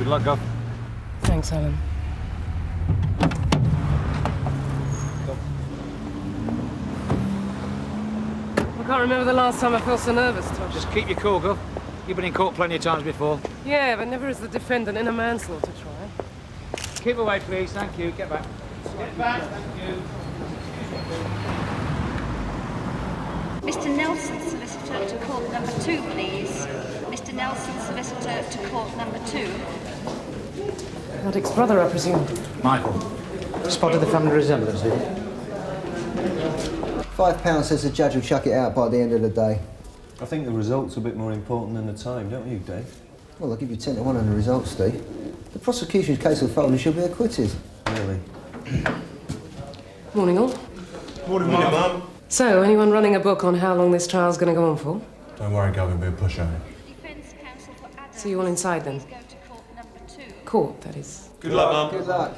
Good luck, Gov. Thanks, Helen. I can't remember the last time I felt so nervous, Tosh. Just keep your cool, Gov. You've been in court plenty of times before. Yeah, but never as the defendant in a manslaughter trial. Keep away, please. Thank you. Get back. Get back. Thank you. Mr. Nelson, solicitor to court number 2, please. Mr. Nelson, solicitor to court number 2. Raddick's brother, I presume. Michael, spotted the family resemblance here. £5 says the judge will chuck it out by the end of the day. I think the result's a bit more important than the time, don't you, Dave? Well, I'll give you 10 to 1 on the results, Steve. The prosecution's case will fold and she'll be acquitted. Really? Morning, all. Morning, Mum. So, anyone running a book on how long this trial's going to go on for? Don't worry, Gov, it'll be a pushover. Defence counsel for Adams. See you all inside, then? Please go to court number 2. Court, that is. Good luck, Mum. Good luck.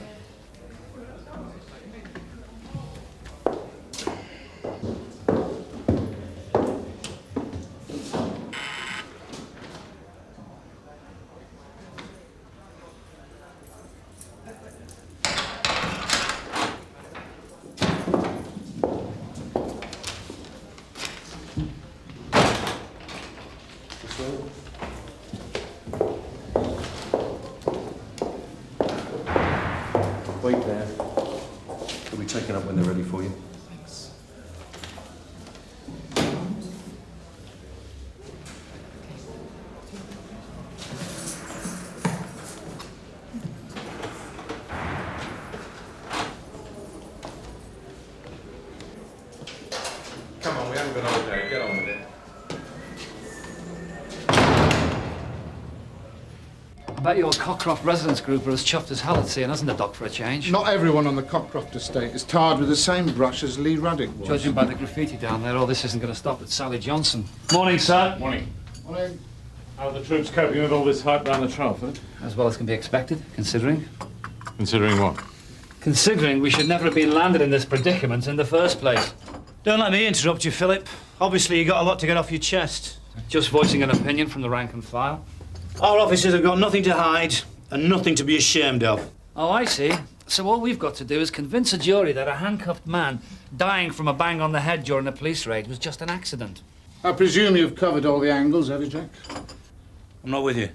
Wait there. They'll be taken up when they're ready for you. Thanks. Come on, we haven't got all day. Get on with it. I bet your Cockcroft residence group are as chuffed as hell at seeing us in the dock for a change. Not everyone on the Cockcroft estate is tarred with the same brush as Lee Raddick was. Judging by the graffiti down there, all this isn't going to stop at Sally Johnson. Morning, sir. Morning. Morning. How are the troops coping with all this hype round the trial, Philip? As well as can be expected, considering. Considering what? Considering we should never have been landed in this predicament in the first place. Don't let me interrupt you, Philip. Obviously, you got a lot to get off your chest. Just voicing an opinion from the rank and file. Our officers have got nothing to hide and nothing to be ashamed of. Oh, I see. So all we've got to do is convince a jury that a handcuffed man dying from a bang on the head during a police raid was just an accident. I presume you've covered all the angles, have you, Jack? I'm not with you.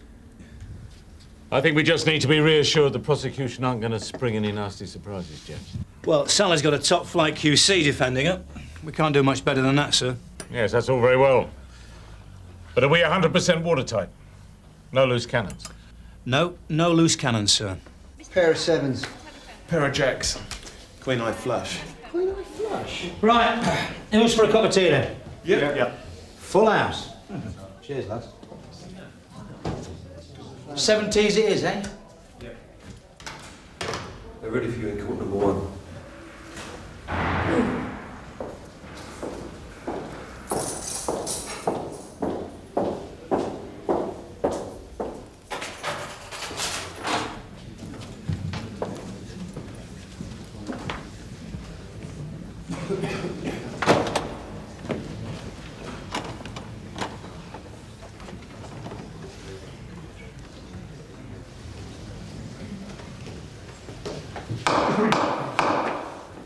I think we just need to be reassured the prosecution aren't going to spring any nasty surprises, James. Well, Sally's got a top-flight QC defending her. We can't do much better than that, sir. Yes, that's all very well. But are we 100% watertight? No loose cannons? No loose cannons, sir. Pair of sevens. Pair of jacks. Queen-eye flush. Queen-eye flush? Right, who's for a cup of tea, then? Yeah. Full house. Cheers, lads. 7 teas it is, eh? Yeah. They're ready for you in court number 1.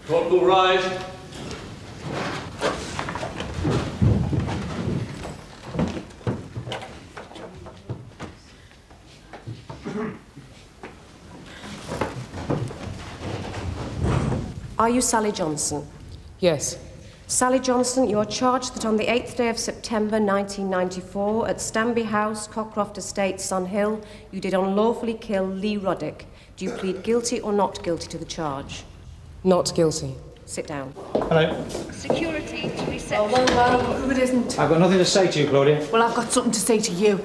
Court will rise. Are you Sally Johnson? Yes. Sally Johnson, you are charged that on the 8th day of September 1994 at Stanby House, Cockcroft Estate, Sun Hill, you did unlawfully kill Lee Raddick. Do you plead guilty or not guilty to the charge? Not guilty. Sit down. Hello. Security to reception. Who it isn't? I've got nothing to say to you, Claudia. Well, I've got something to say to you.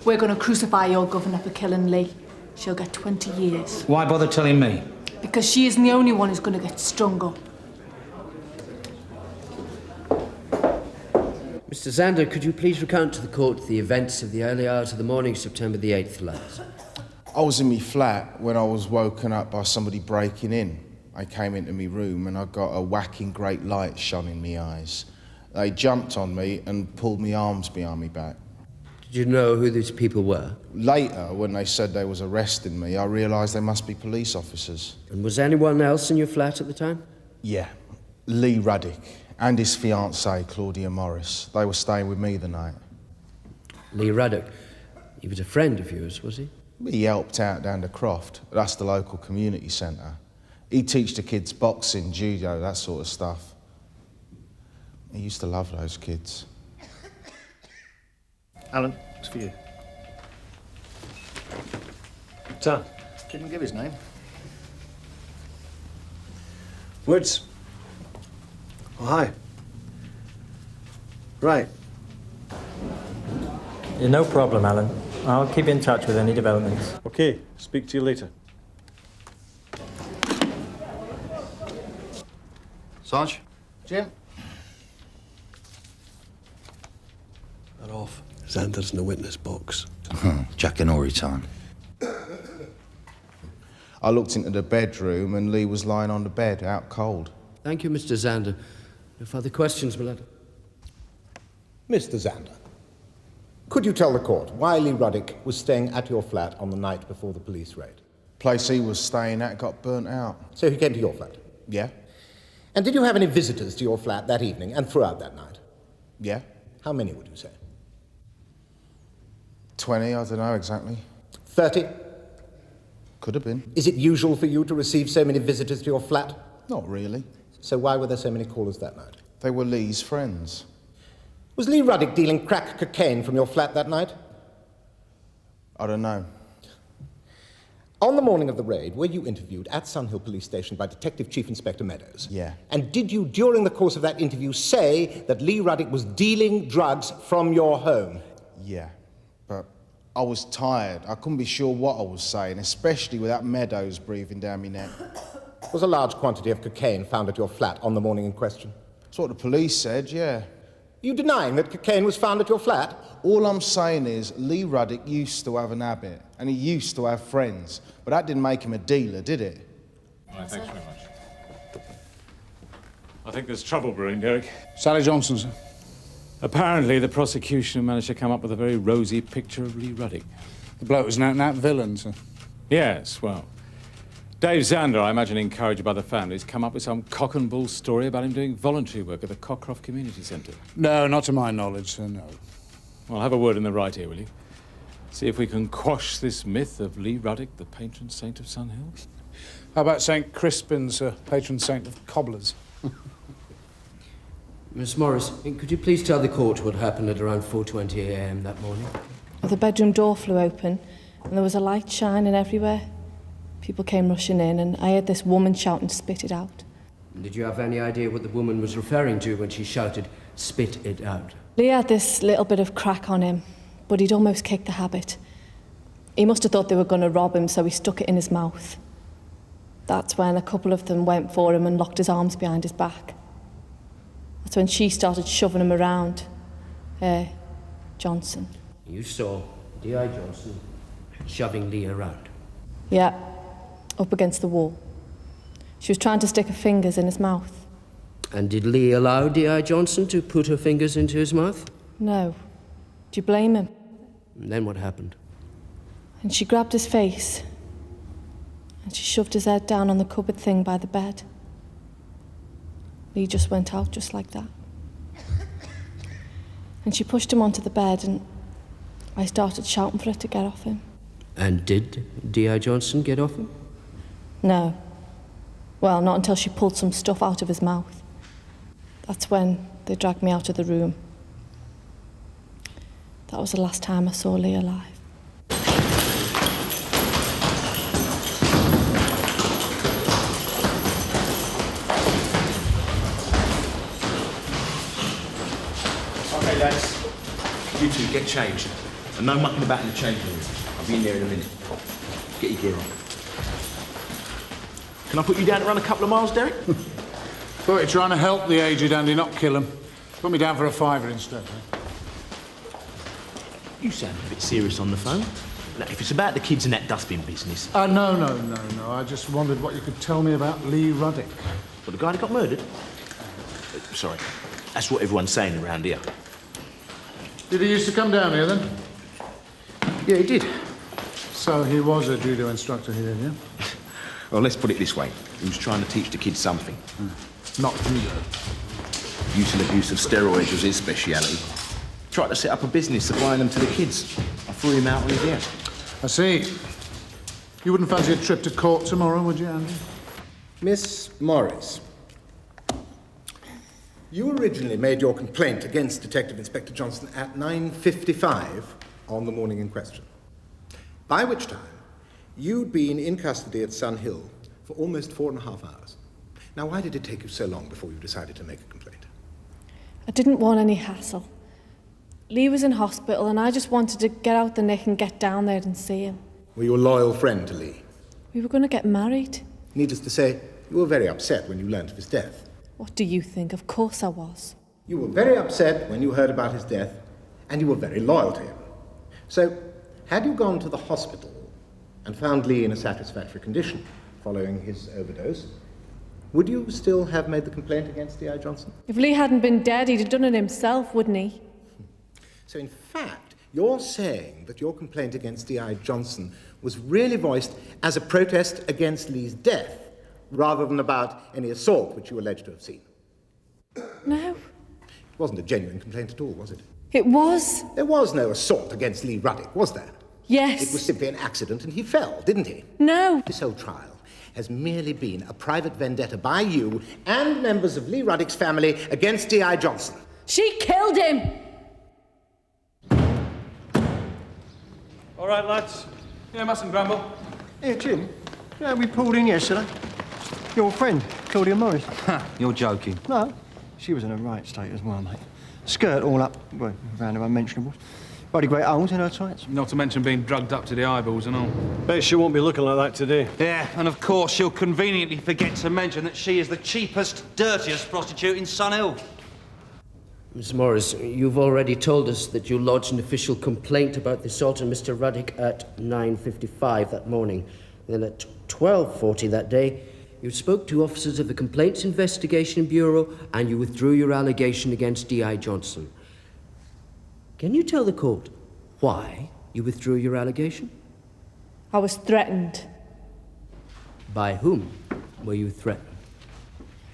We're going to crucify your governor for killing Lee. She'll get 20 years. Why bother telling me? Because she isn't the only one who's going to get strung up. Mr. Zander, could you please recount to the court the events of the early hours of the morning, September the 8th, lads? I was in me flat when I was woken up by somebody breaking in. I came into me room and I got a whacking great light shone in me eyes. They jumped on me and pulled me arms behind me back. Did you know who these people were? Later, when they said they was arresting me, I realised they must be police officers. And was anyone else in your flat at the time? Yeah. Lee Ruddick and his fiancée, Claudia Morris. They were staying with me the night. Lee Ruddick. He was a friend of yours, was he? He helped out down to Croft. That's the local community centre. He teach the kids boxing, judo, that sort of stuff. He used to love those kids. Alan, it's for you. Sir. Didn't give his name. Woods. Oh, hi. Right. Yeah, no problem, Alan. I'll keep in touch with any developments. OK, speak to you later. Sarge? Jim? That off. Xander's in the witness box. Jack and Ori time. I looked into the bedroom and Lee was lying on the bed, out cold. Thank you, Mr. Xander. No further questions, my lad? Mr. Xander, could you tell the court why Lee Ruddick was staying at your flat on the night before the police raid? Place he was staying at got burnt out. So he came to your flat? Yeah. And did you have any visitors to your flat that evening and throughout that night? Yeah. How many would you say? 20, I don't know exactly. 30? Could have been. Is it usual for you to receive so many visitors to your flat? Not really. So why were there so many callers that night? They were Lee's friends. Was Lee Ruddick dealing crack cocaine from your flat that night? I don't know. On the morning of the raid, were you interviewed at Sunhill Police Station by Detective Chief Inspector Meadows? Yeah. And did you, during the course of that interview, say that Lee Ruddick was dealing drugs from your home? Yeah. But I was tired. I couldn't be sure what I was saying, especially with that Meadows breathing down my neck. Was a large quantity of cocaine found at your flat on the morning in question? That's what the police said, yeah. You denying that cocaine was found at your flat? All I'm saying is Lee Ruddick used to have an habit, and he used to have friends, but that didn't make him a dealer, did it? All right, thanks very much. I think there's trouble brewing, Derek. Sally Johnson, sir. Apparently, the prosecution managed to come up with a very rosy picture of Lee Ruddick. The bloke was an out-and-out villain, sir. Yes, well, Dave Xander, I imagine encouraged by the family, has come up with some cock-and-bull story about him doing voluntary work at the Cockcroft Community Centre. No, not to my knowledge, sir, no. Well, have a word in the right here, will you? See if we can quash this myth of Lee Ruddick, the patron saint of Sunhill. How about St. Crispin, sir, patron saint of cobblers? Miss Morris, could you please tell the court what happened at around 4:20 a.m. that morning? The bedroom door flew open, and there was a light shining everywhere. People came rushing in, and I heard this woman shouting, "Spit it out." Did you have any idea what the woman was referring to when she shouted, "Spit it out"? Lee had this little bit of crack on him, but he'd almost kicked the habit. He must have thought they were going to rob him, so he stuck it in his mouth. That's when a couple of them went for him and locked his arms behind his back. That's when she started shoving him around. Johnson. You saw D.I. Johnson shoving Lee around? Yeah, up against the wall. She was trying to stick her fingers in his mouth. And did Lee allow D.I. Johnson to put her fingers into his mouth? No. Do you blame him? And then what happened? And she grabbed his face, and she shoved his head down on the cupboard thing by the bed. Lee just went out just like that. And she pushed him onto the bed, and I started shouting for her to get off him. And did D.I. Johnson get off him? No. Well, not until she pulled some stuff out of his mouth. That's when they dragged me out of the room. That was the last time I saw Lee alive. Okay, lads. You two, get changed. And no mucking about in the changing room. I'll be in there in a minute. Get your gear on. Can I put you down to run a couple of miles, Derek? Thought you're trying to help the aged Andy, not kill him. Put me down for a fiver instead. You sound a bit serious on the phone. Now, if it's about the kids and that dustbin business... No. I just wondered what you could tell me about Lee Ruddick. Well, the guy that got murdered? Sorry. That's what everyone's saying around here. Did he used to come down here, then? Yeah, he did. So he was a judo instructor here, yeah? Well, let's put it this way. He was trying to teach the kids something. Not judo. Use and abuse of steroids was his speciality. Tried to set up a business supplying them to the kids. I threw him out on his ear. I see. You wouldn't fancy a trip to court tomorrow, would you, Andy? Miss Morris, you originally made your complaint against Detective Inspector Johnson at 9:55 on the morning in question, by which time you'd been in custody at Sun Hill for almost 4.5 hours. Now, why did it take you so long before you decided to make a complaint? I didn't want any hassle. Lee was in hospital and I just wanted to get out the nick and get down there and see him. Were you a loyal friend to Lee? We were going to get married. Needless to say, you were very upset when you learned of his death. What do you think? Of course I was. You were very upset when you heard about his death, and you were very loyal to him. So, had you gone to the hospital and found Lee in a satisfactory condition following his overdose, would you still have made the complaint against D.I. Johnson? If Lee hadn't been dead, he'd have done it himself, wouldn't he? So, in fact, you're saying that your complaint against D.I. Johnson was really voiced as a protest against Lee's death, rather than about any assault which you allege to have seen. No. It wasn't a genuine complaint at all, was it? It was. There was no assault against Lee Ruddick, was there? Yes. It was simply an accident and he fell, didn't he? No. This whole trial has merely been a private vendetta by you and members of Lee Ruddick's family against D.I. Johnson. She killed him! All right, lads. Yeah, mustn't grumble. Here, Jim. Yeah, we pulled in yesterday. Your friend, Claudia Morris. Ha, you're joking. No, she was in a right state as well, mate. Skirt all up, well, round her unmentionables. Bloody great holes in her tights. Not to mention being drugged up to the eyeballs and all. Bet she won't be looking like that today. Yeah, and of course she'll conveniently forget to mention that she is the cheapest, dirtiest prostitute in Sun Hill. Miss Morris, you've already told us that you lodged an official complaint about the assault on Mr. Ruddick at 9:55 that morning. Then at 12:40 that day, you spoke to officers of the Complaints Investigation Bureau and you withdrew your allegation against D.I. Johnson. Can you tell the court why you withdrew your allegation? I was threatened. By whom were you threatened?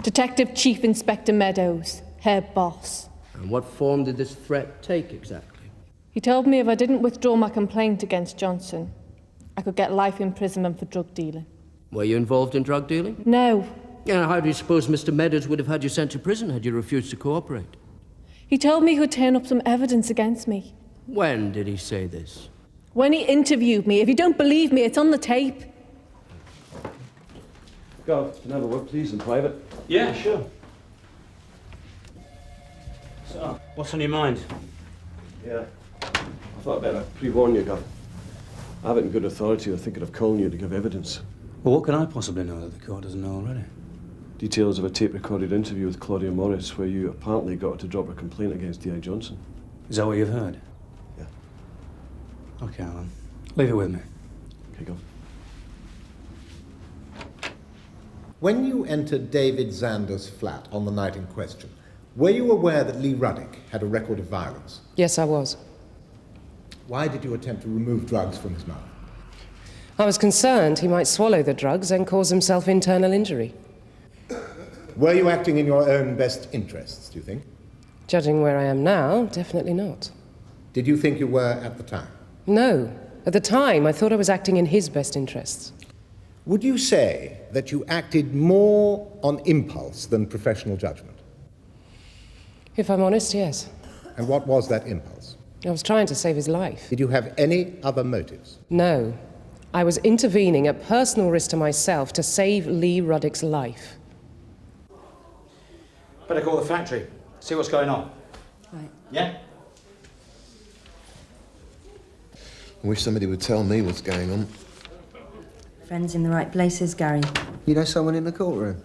Detective Chief Inspector Meadows, her boss. And what form did this threat take exactly? He told me if I didn't withdraw my complaint against Johnson, I could get life imprisonment for drug dealing. Were you involved in drug dealing? No. And how do you suppose Mr. Meadows would have had you sent to prison had you refused to cooperate? He told me he would turn up some evidence against me. When did he say this? When he interviewed me. If you don't believe me, it's on the tape. Go, can I have a word, please, in private? Yeah, sure. So, what's on your mind? Yeah. I thought I'd better pre-warn you, Gov. I have it in good authority. I'm thinking of calling you to give evidence. Well, what can I possibly know that the court doesn't know already? Details of a tape-recorded interview with Claudia Morris where you apparently got her to drop a complaint against D.I. Johnson. Is that what you've heard? Yeah. Okay, Alan. Leave it with me. Okay, Gov. When you entered David Zander's flat on the night in question, were you aware that Lee Ruddick had a record of violence? Yes, I was. Why did you attempt to remove drugs from his mouth? I was concerned he might swallow the drugs and cause himself internal injury. Were you acting in your own best interests, do you think? Judging where I am now, definitely not. Did you think you were at the time? No. At the time, I thought I was acting in his best interests. Would you say that you acted more on impulse than professional judgment? If I'm honest, yes. And what was that impulse? I was trying to save his life. Did you have any other motives? No. I was intervening at personal risk to myself to save Lee Ruddick's life. Better call the factory. See what's going on. Right. Yeah? I wish somebody would tell me what's going on. Friends in the right places, Gary. You know someone in the courtroom?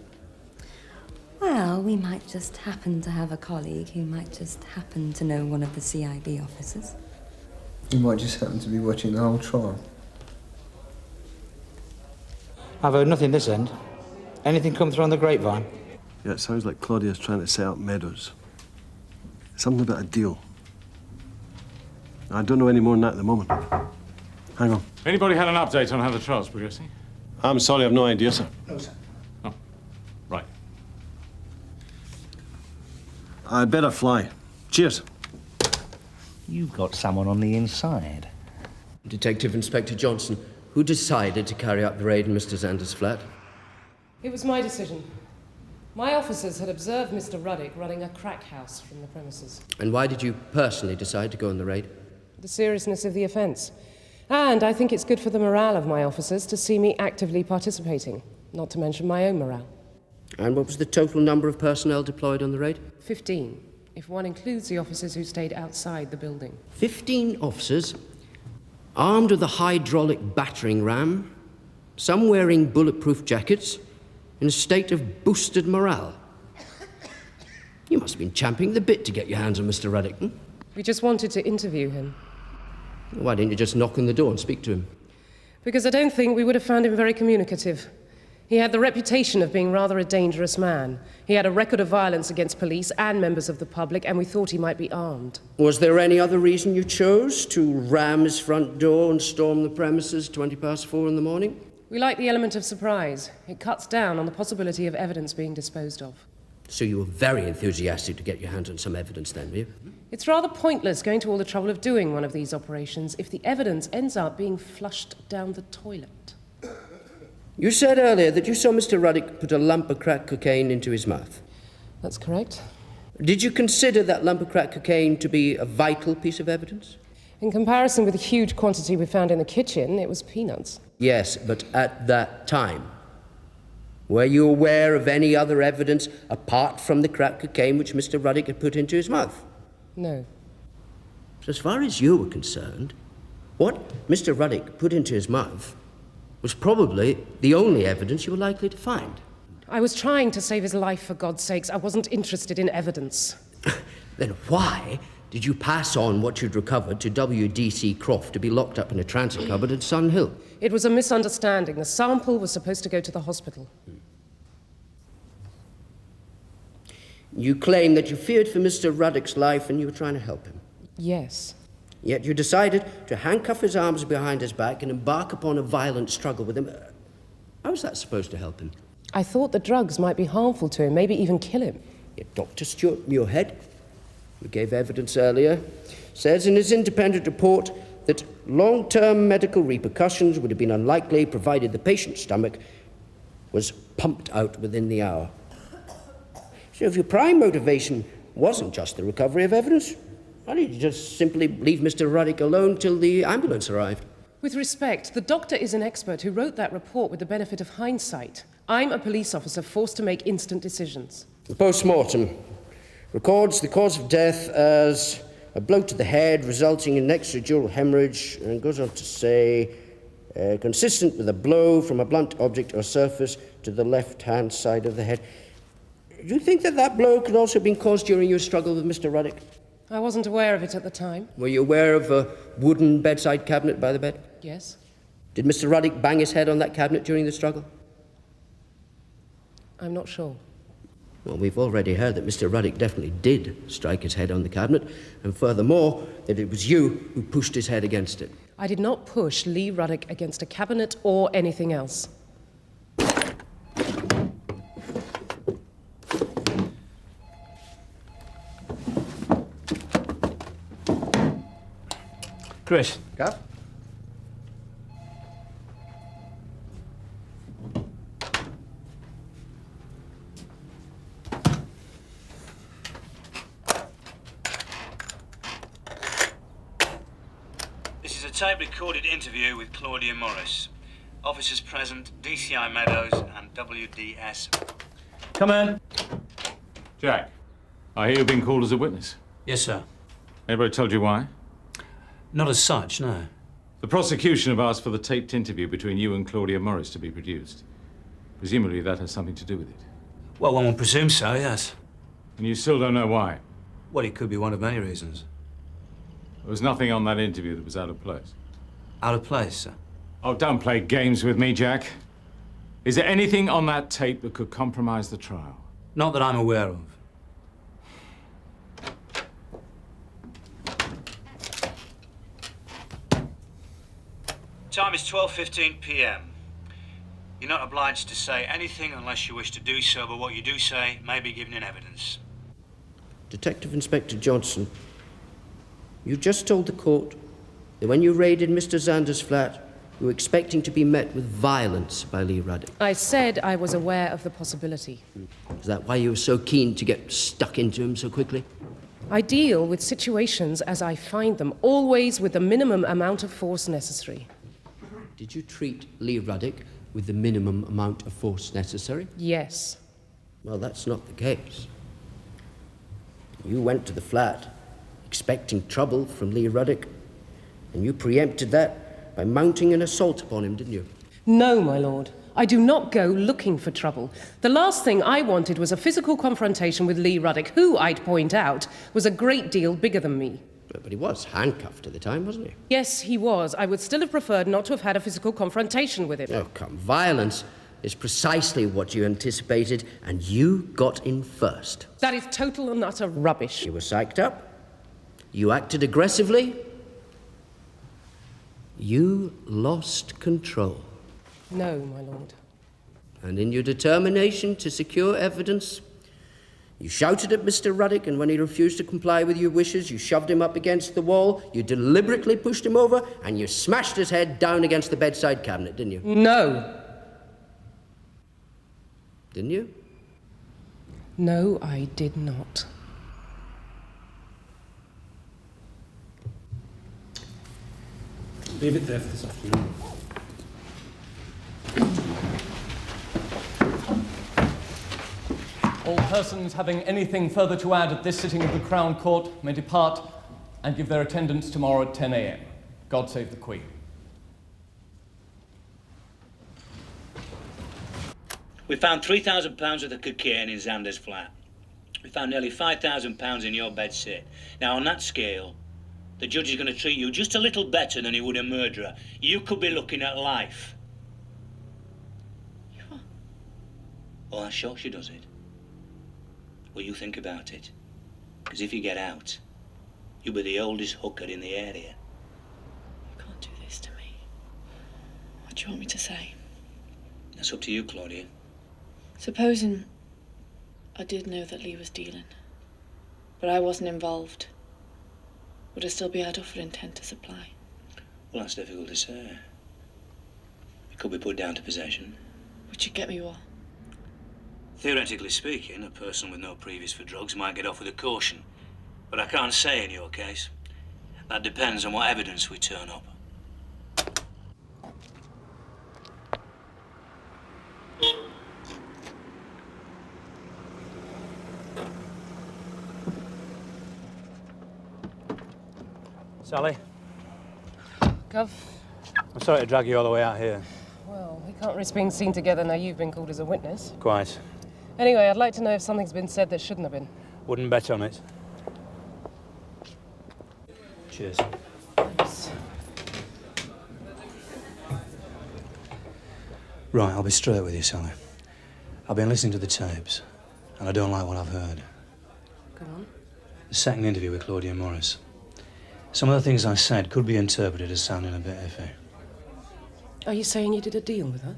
Well, we might just happen to have a colleague who might just happen to know one of the CIB officers. You might just happen to be watching the whole trial. I've heard nothing this end. Anything come through on the grapevine? Yeah, it sounds like Claudia's trying to set up Meadows. Something about a deal. I don't know any more than that at the moment. Hang on. Anybody had an update on how the trial's progressing? I'm sorry, I've no idea, sir. No, sir. Oh, right. I'd better fly. Cheers. You've got someone on the inside. Detective Inspector Johnson, who decided to carry out the raid in Mr. Zander's flat? It was my decision. My officers had observed Mr. Ruddock running a crack house from the premises. And why did you personally decide to go on the raid? The seriousness of the offence. And I think it's good for the morale of my officers to see me actively participating, not to mention my own morale. And what was the total number of personnel deployed on the raid? 15, if one includes the officers who stayed outside the building. 15 officers, armed with a hydraulic battering ram, some wearing bulletproof jackets, in a state of boosted morale. You must have been champing the bit to get your hands on Mr. Ruddock. We just wanted to interview him. Why didn't you just knock on the door and speak to him? Because I don't think we would have found him very communicative. He had the reputation of being rather a dangerous man. He had a record of violence against police and members of the public, and we thought he might be armed. Was there any other reason you chose to ram his front door and storm the premises 4:20 in the morning? We like the element of surprise. It cuts down on the possibility of evidence being disposed of. So you were very enthusiastic to get your hands on some evidence then, were you? It's rather pointless going to all the trouble of doing one of these operations if the evidence ends up being flushed down the toilet. You said earlier that you saw Mr. Ruddock put a lump of crack cocaine into his mouth. That's correct. Did you consider that lump of crack cocaine to be a vital piece of evidence? In comparison with the huge quantity we found in the kitchen, it was peanuts. Yes, but at that time, were you aware of any other evidence apart from the crack cocaine which Mr. Ruddock had put into his mouth? No. So as far as you were concerned, what Mr. Ruddock put into his mouth was probably the only evidence you were likely to find. I was trying to save his life, for God's sakes. I wasn't interested in evidence. Then why did you pass on what you'd recovered to W.D.C. Croft to be locked up in a transit cupboard at Sun Hill? It was a misunderstanding. The sample was supposed to go to the hospital. You claim that you feared for Mr. Ruddock's life and you were trying to help him. Yes. Yet you decided to handcuff his arms behind his back and embark upon a violent struggle with him. How was that supposed to help him? I thought the drugs might be harmful to him, maybe even kill him. Yet Dr. Stuart Muirhead, who gave evidence earlier, says in his independent report that long-term medical repercussions would have been unlikely provided the patient's stomach was pumped out within the hour. So if your prime motivation wasn't just the recovery of evidence, why didn't you just simply leave Mr. Ruddock alone till the ambulance arrived? With respect, the doctor is an expert who wrote that report with the benefit of hindsight. I'm a police officer forced to make instant decisions. The post-mortem records the cause of death as a blow to the head resulting in extradural hemorrhage, and goes on to say, consistent with a blow from a blunt object or surface to the left-hand side of the head. Do you think that that blow could also have been caused during your struggle with Mr. Ruddock? I wasn't aware of it at the time. Were you aware of a wooden bedside cabinet by the bed? Yes. Did Mr. Ruddock bang his head on that cabinet during the struggle? I'm not sure. Well, we've already heard that Mr. Ruddock definitely did strike his head on the cabinet, and furthermore, that it was you who pushed his head against it. I did not push Lee Ruddock against a cabinet or anything else. Chris. Gav? This is a tape-recorded interview with Claudia Morris. Officers present, DCI Meadows and WDS. Come in. Jack, I hear you've been called as a witness. Yes, sir. Anybody told you why? Not as such, no. The prosecution have asked for the taped interview between you and Claudia Morris to be produced. Presumably that has something to do with it. Well, one would presume so, yes. And you still don't know why? Well, it could be one of many reasons. There was nothing on that interview that was out of place. Out of place, sir? Oh, don't play games with me, Jack. Is there anything on that tape that could compromise the trial? Not that I'm aware of. Time is 12:15 p.m. You're not obliged to say anything unless you wish to do so, but what you do say may be given in evidence. Detective Inspector Johnson, you just told the court that when you raided Mr. Zander's flat, you were expecting to be met with violence by Lee Ruddock. I said I was aware of the possibility. Is that why you were so keen to get stuck into him so quickly? I deal with situations as I find them, always with the minimum amount of force necessary. Did you treat Lee Ruddock with the minimum amount of force necessary? Yes. Well, that's not the case. You went to the flat expecting trouble from Lee Ruddock, and you preempted that by mounting an assault upon him, didn't you? No, my lord. I do not go looking for trouble. The last thing I wanted was a physical confrontation with Lee Ruddock, who, I'd point out, was a great deal bigger than me. But he was handcuffed at the time, wasn't he? Yes, he was. I would still have preferred not to have had a physical confrontation with him. Oh, come. Violence is precisely what you anticipated, and you got in first. That is total and utter rubbish. You were psyched up. You acted aggressively. You lost control. No, my lord. And in your determination to secure evidence, you shouted at Mr. Ruddock, and when he refused to comply with your wishes, you shoved him up against the wall, you deliberately pushed him over, and you smashed his head down against the bedside cabinet, didn't you? No. Didn't you? No, I did not. Leave it there for this afternoon. All persons having anything further to add at this sitting of the Crown Court may depart and give their attendance tomorrow at 10 a.m. God save the Queen. We found £3,000 worth of cocaine in Zander's flat. We found nearly £5,000 in your bedsit. Now, on that scale, the judge is going to treat you just a little better than he would a murderer. You could be looking at life. Oh, I'm sure she does it. Well, you think about it. Because if you get out, you'll be the oldest hooker in the area. You can't do this to me. What do you want me to say? That's up to you, Claudia. Supposing I did know that Lee was dealing, but I wasn't involved, would I still be out for intent to supply? Well, that's difficult to say. It could be put down to possession. Would you get me what? Theoretically speaking, a person with no previous for drugs might get off with a caution. But I can't say in your case. That depends on what evidence we turn up. Sally, Gov? I'm sorry to drag you all the way out here. Well, we can't risk being seen together now you've been called as a witness. Quite. Anyway, I'd like to know if something's been said that shouldn't have been. Wouldn't bet on it. Cheers. Thanks. Right, I'll be straight with you, Sally. I've been listening to the tapes, and I don't like what I've heard. Go on. The second interview with Claudia Morris. Some of the things I said could be interpreted as sounding a bit iffy. Are you saying you did a deal with her?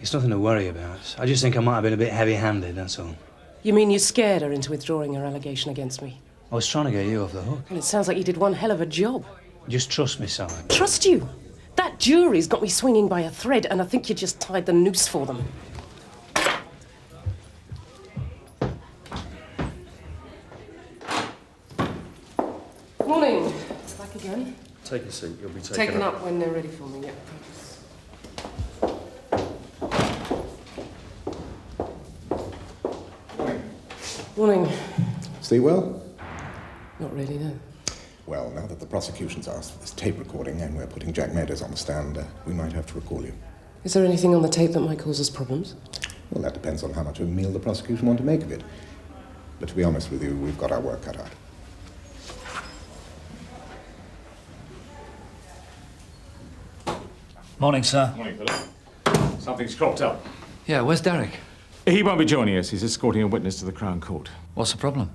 It's nothing to worry about. I just think I might have been a bit heavy-handed, that's all. You mean you scared her into withdrawing her allegation against me? I was trying to get you off the hook. Well, it sounds like you did one hell of a job. Just trust me, Sally. Trust you? That jury's got me swinging by a thread, and I think you just tied the noose for them. Morning. Back again. Take a seat. You'll be Taken up when they're ready for me, yeah. Morning. Sleep well? Not really, no. Well, now that the prosecution's asked for this tape recording and we're putting Jack Meadows on the stand, we might have to recall you. Is there anything on the tape that might cause us problems? Well, that depends on how much of a meal the prosecution want to make of it. But to be honest with you, we've got our work cut out. Morning, sir. Morning, Philip. Something's cropped up. Yeah, where's Derek? He won't be joining us. He's escorting a witness to the Crown Court. What's the problem?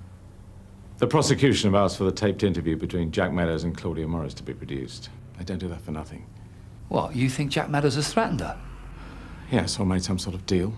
The prosecution have asked for the taped interview between Jack Meadows and Claudia Morris to be produced. They don't do that for nothing. What, you think Jack Meadows has threatened her? Yes, or made some sort of deal.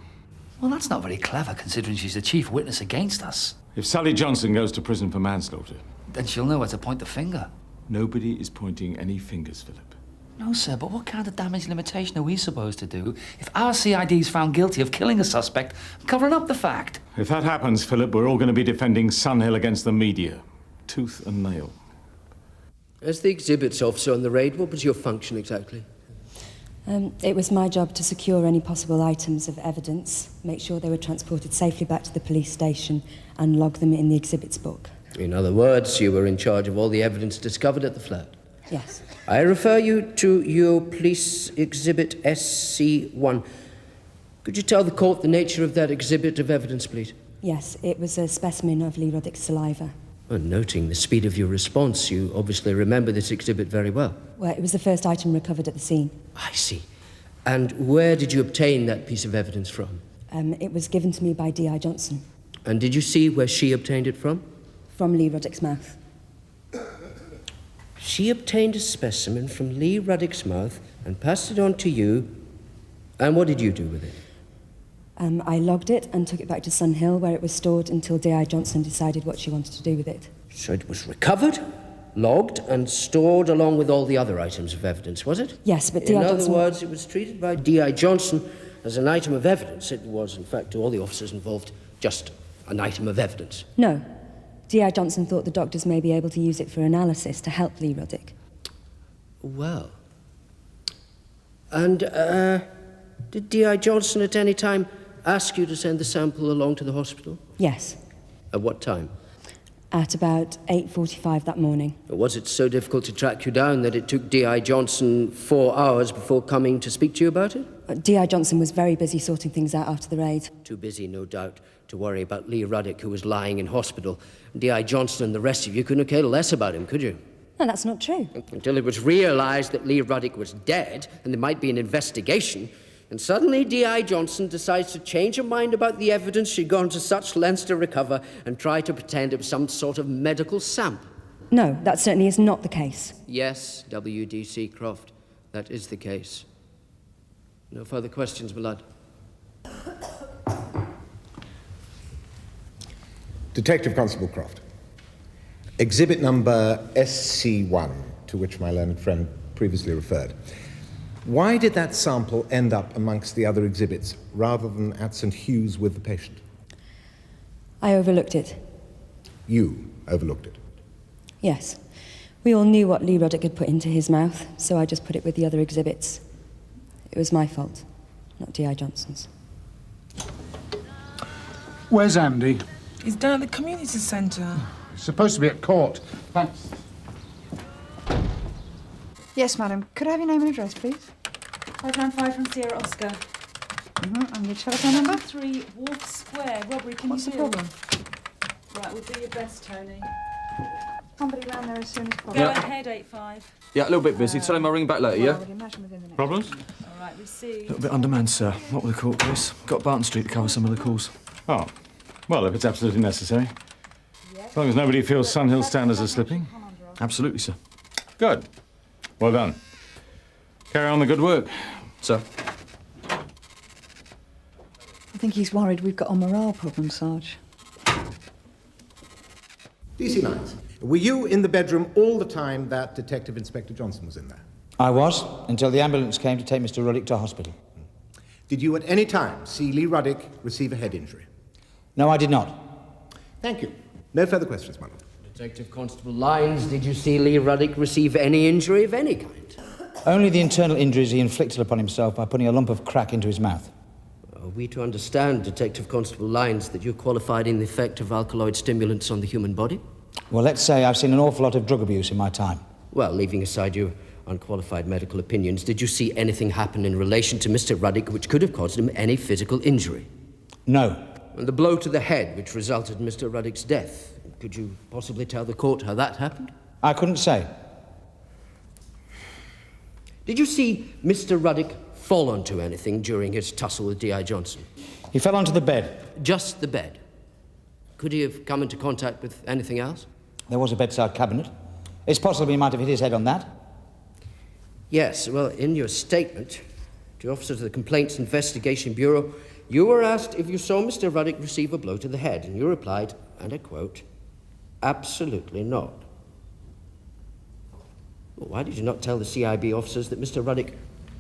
Well, that's not very clever, considering she's the chief witness against us. If Sally Johnson goes to prison for manslaughter... Then she'll know where to point the finger. Nobody is pointing any fingers, Philip. No, sir, but what kind of damage limitation are we supposed to do if our CID's found guilty of killing a suspect and covering up the fact? If that happens, Philip, we're all going to be defending Sunhill against the media. Tooth and nail. As the exhibits officer on the raid, what was your function exactly? It was my job to secure any possible items of evidence, make sure they were transported safely back to the police station, and log them in the exhibits book. In other words, you were in charge of all the evidence discovered at the flat? Yes. I refer you to your police exhibit SC1. Could you tell the court the nature of that exhibit of evidence, please? Yes, it was a specimen of Lee Roddick's saliva. Well, noting the speed of your response, you obviously remember this exhibit very well. Well, it was the first item recovered at the scene. I see. And where did you obtain that piece of evidence from? It was given to me by D.I. Johnson. And did you see where she obtained it from? From Lee Roddick's mouth. She obtained a specimen from Lee Roddick's mouth and passed it on to you. And what did you do with it? I logged it and took it back to Sunhill, where it was stored until D.I. Johnson decided what she wanted to do with it. So it was recovered, logged, and stored along with all the other items of evidence, was it? Yes, but D.I. Johnson... In other words, it was treated by D.I. Johnson as an item of evidence. It was, in fact, to all the officers involved, just an item of evidence. No. D.I. Johnson thought the doctors may be able to use it for analysis to help Lee Roddick. Well. And, did D.I. Johnson at any time ask you to send the sample along to the hospital? Yes. At what time? At about 8:45 that morning. Was it so difficult to track you down that it took D.I. Johnson 4 hours before coming to speak to you about it? D.I. Johnson was very busy sorting things out after the raid. Too busy, no doubt, to worry about Lee Roddick, who was lying in hospital. D.I. Johnson and the rest of you couldn't care less about him, could you? No, that's not true. Until it was realised that Lee Roddick was dead and there might be an investigation, and suddenly D.I. Johnson decides to change her mind about the evidence she'd gone to such lengths to recover and try to pretend it was some sort of medical sample. No, that certainly is not the case. Yes, W.D.C. Croft, that is the case. No further questions, my lad. Detective Constable Croft. Exhibit number SC1, to which my learned friend previously referred. Why did that sample end up amongst the other exhibits rather than at St. Hugh's with the patient? I overlooked it. You overlooked it? Yes. We all knew what Lee Roddick had put into his mouth, so I just put it with the other exhibits. It was my fault, not D.I. Johnson's. Where's Andy? He's down at the community centre. He's supposed to be at court. Thanks. Yes, madam. Could I have your name and address, please? 595 from Sierra Oscar. And your telephone number? 3 Wolf Square. Robbery, can What's you the deal? problem? Right, we'll do your best, Tony. Somebody round there as soon as possible. Go ahead, 85. Yeah, a little bit busy. Tell him I'll ring back later, yeah? I would imagine within the next... Problems? All right, received. A little bit undermanned, sir. What with the court case? Got Barton Street to cover some of the calls. Oh. Well, if it's absolutely necessary. As long as nobody feels Sunhill standards are slipping. Absolutely, sir. Good. Well done. Carry on the good work. Sir. I think he's worried we've got a morale problem, Sarge. DC Lines, were you in the bedroom all the time that Detective Inspector Johnson was in there? I was, until the ambulance came to take Mr. Roddick to hospital. Did you at any time see Lee Roddick receive a head injury? No, I did not. Thank you. No further questions, my lord. Detective Constable Lyons, did you see Lee Roddick receive any injury of any kind? Only the internal injuries he inflicted upon himself by putting a lump of crack into his mouth. Are we to understand, Detective Constable Lyons, that you're qualified in the effect of alkaloid stimulants on the human body? Well, let's say I've seen an awful lot of drug abuse in my time. Well, leaving aside your unqualified medical opinions, did you see anything happen in relation to Mr. Roddick which could have caused him any physical injury? No. And the blow to the head which resulted in Mr. Roddick's death, could you possibly tell the court how that happened? I couldn't say. Did you see Mr. Roddick fall onto anything during his tussle with D.I. Johnson? He fell onto the bed. Just the bed? Could he have come into contact with anything else? There was a bedside cabinet. It's possible he might have hit his head on that. Yes, well, in your statement to officers of the Complaints Investigation Bureau, you were asked if you saw Mr. Ruddock receive a blow to the head, and you replied, and I quote, "Absolutely not." Well, why did you not tell the CIB officers that Mr. Ruddock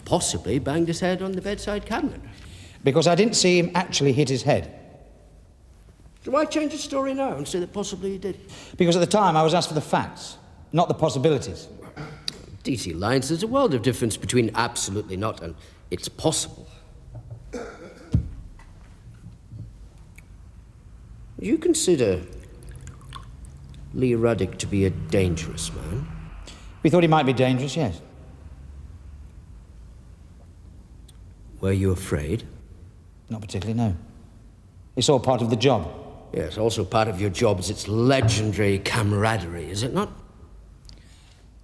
possibly banged his head on the bedside cabinet? Because I didn't see him actually hit his head. So why change the story now and say that possibly he did? Because at the time I was asked for the facts, not the possibilities. DC Lyons, there's a world of difference between absolutely not and it's possible. You consider Lee Ruddock to be a dangerous man? We thought he might be dangerous, yes. Were you afraid? Not particularly, no. It's all part of the job. Yes, also part of your job is its legendary camaraderie, is it not?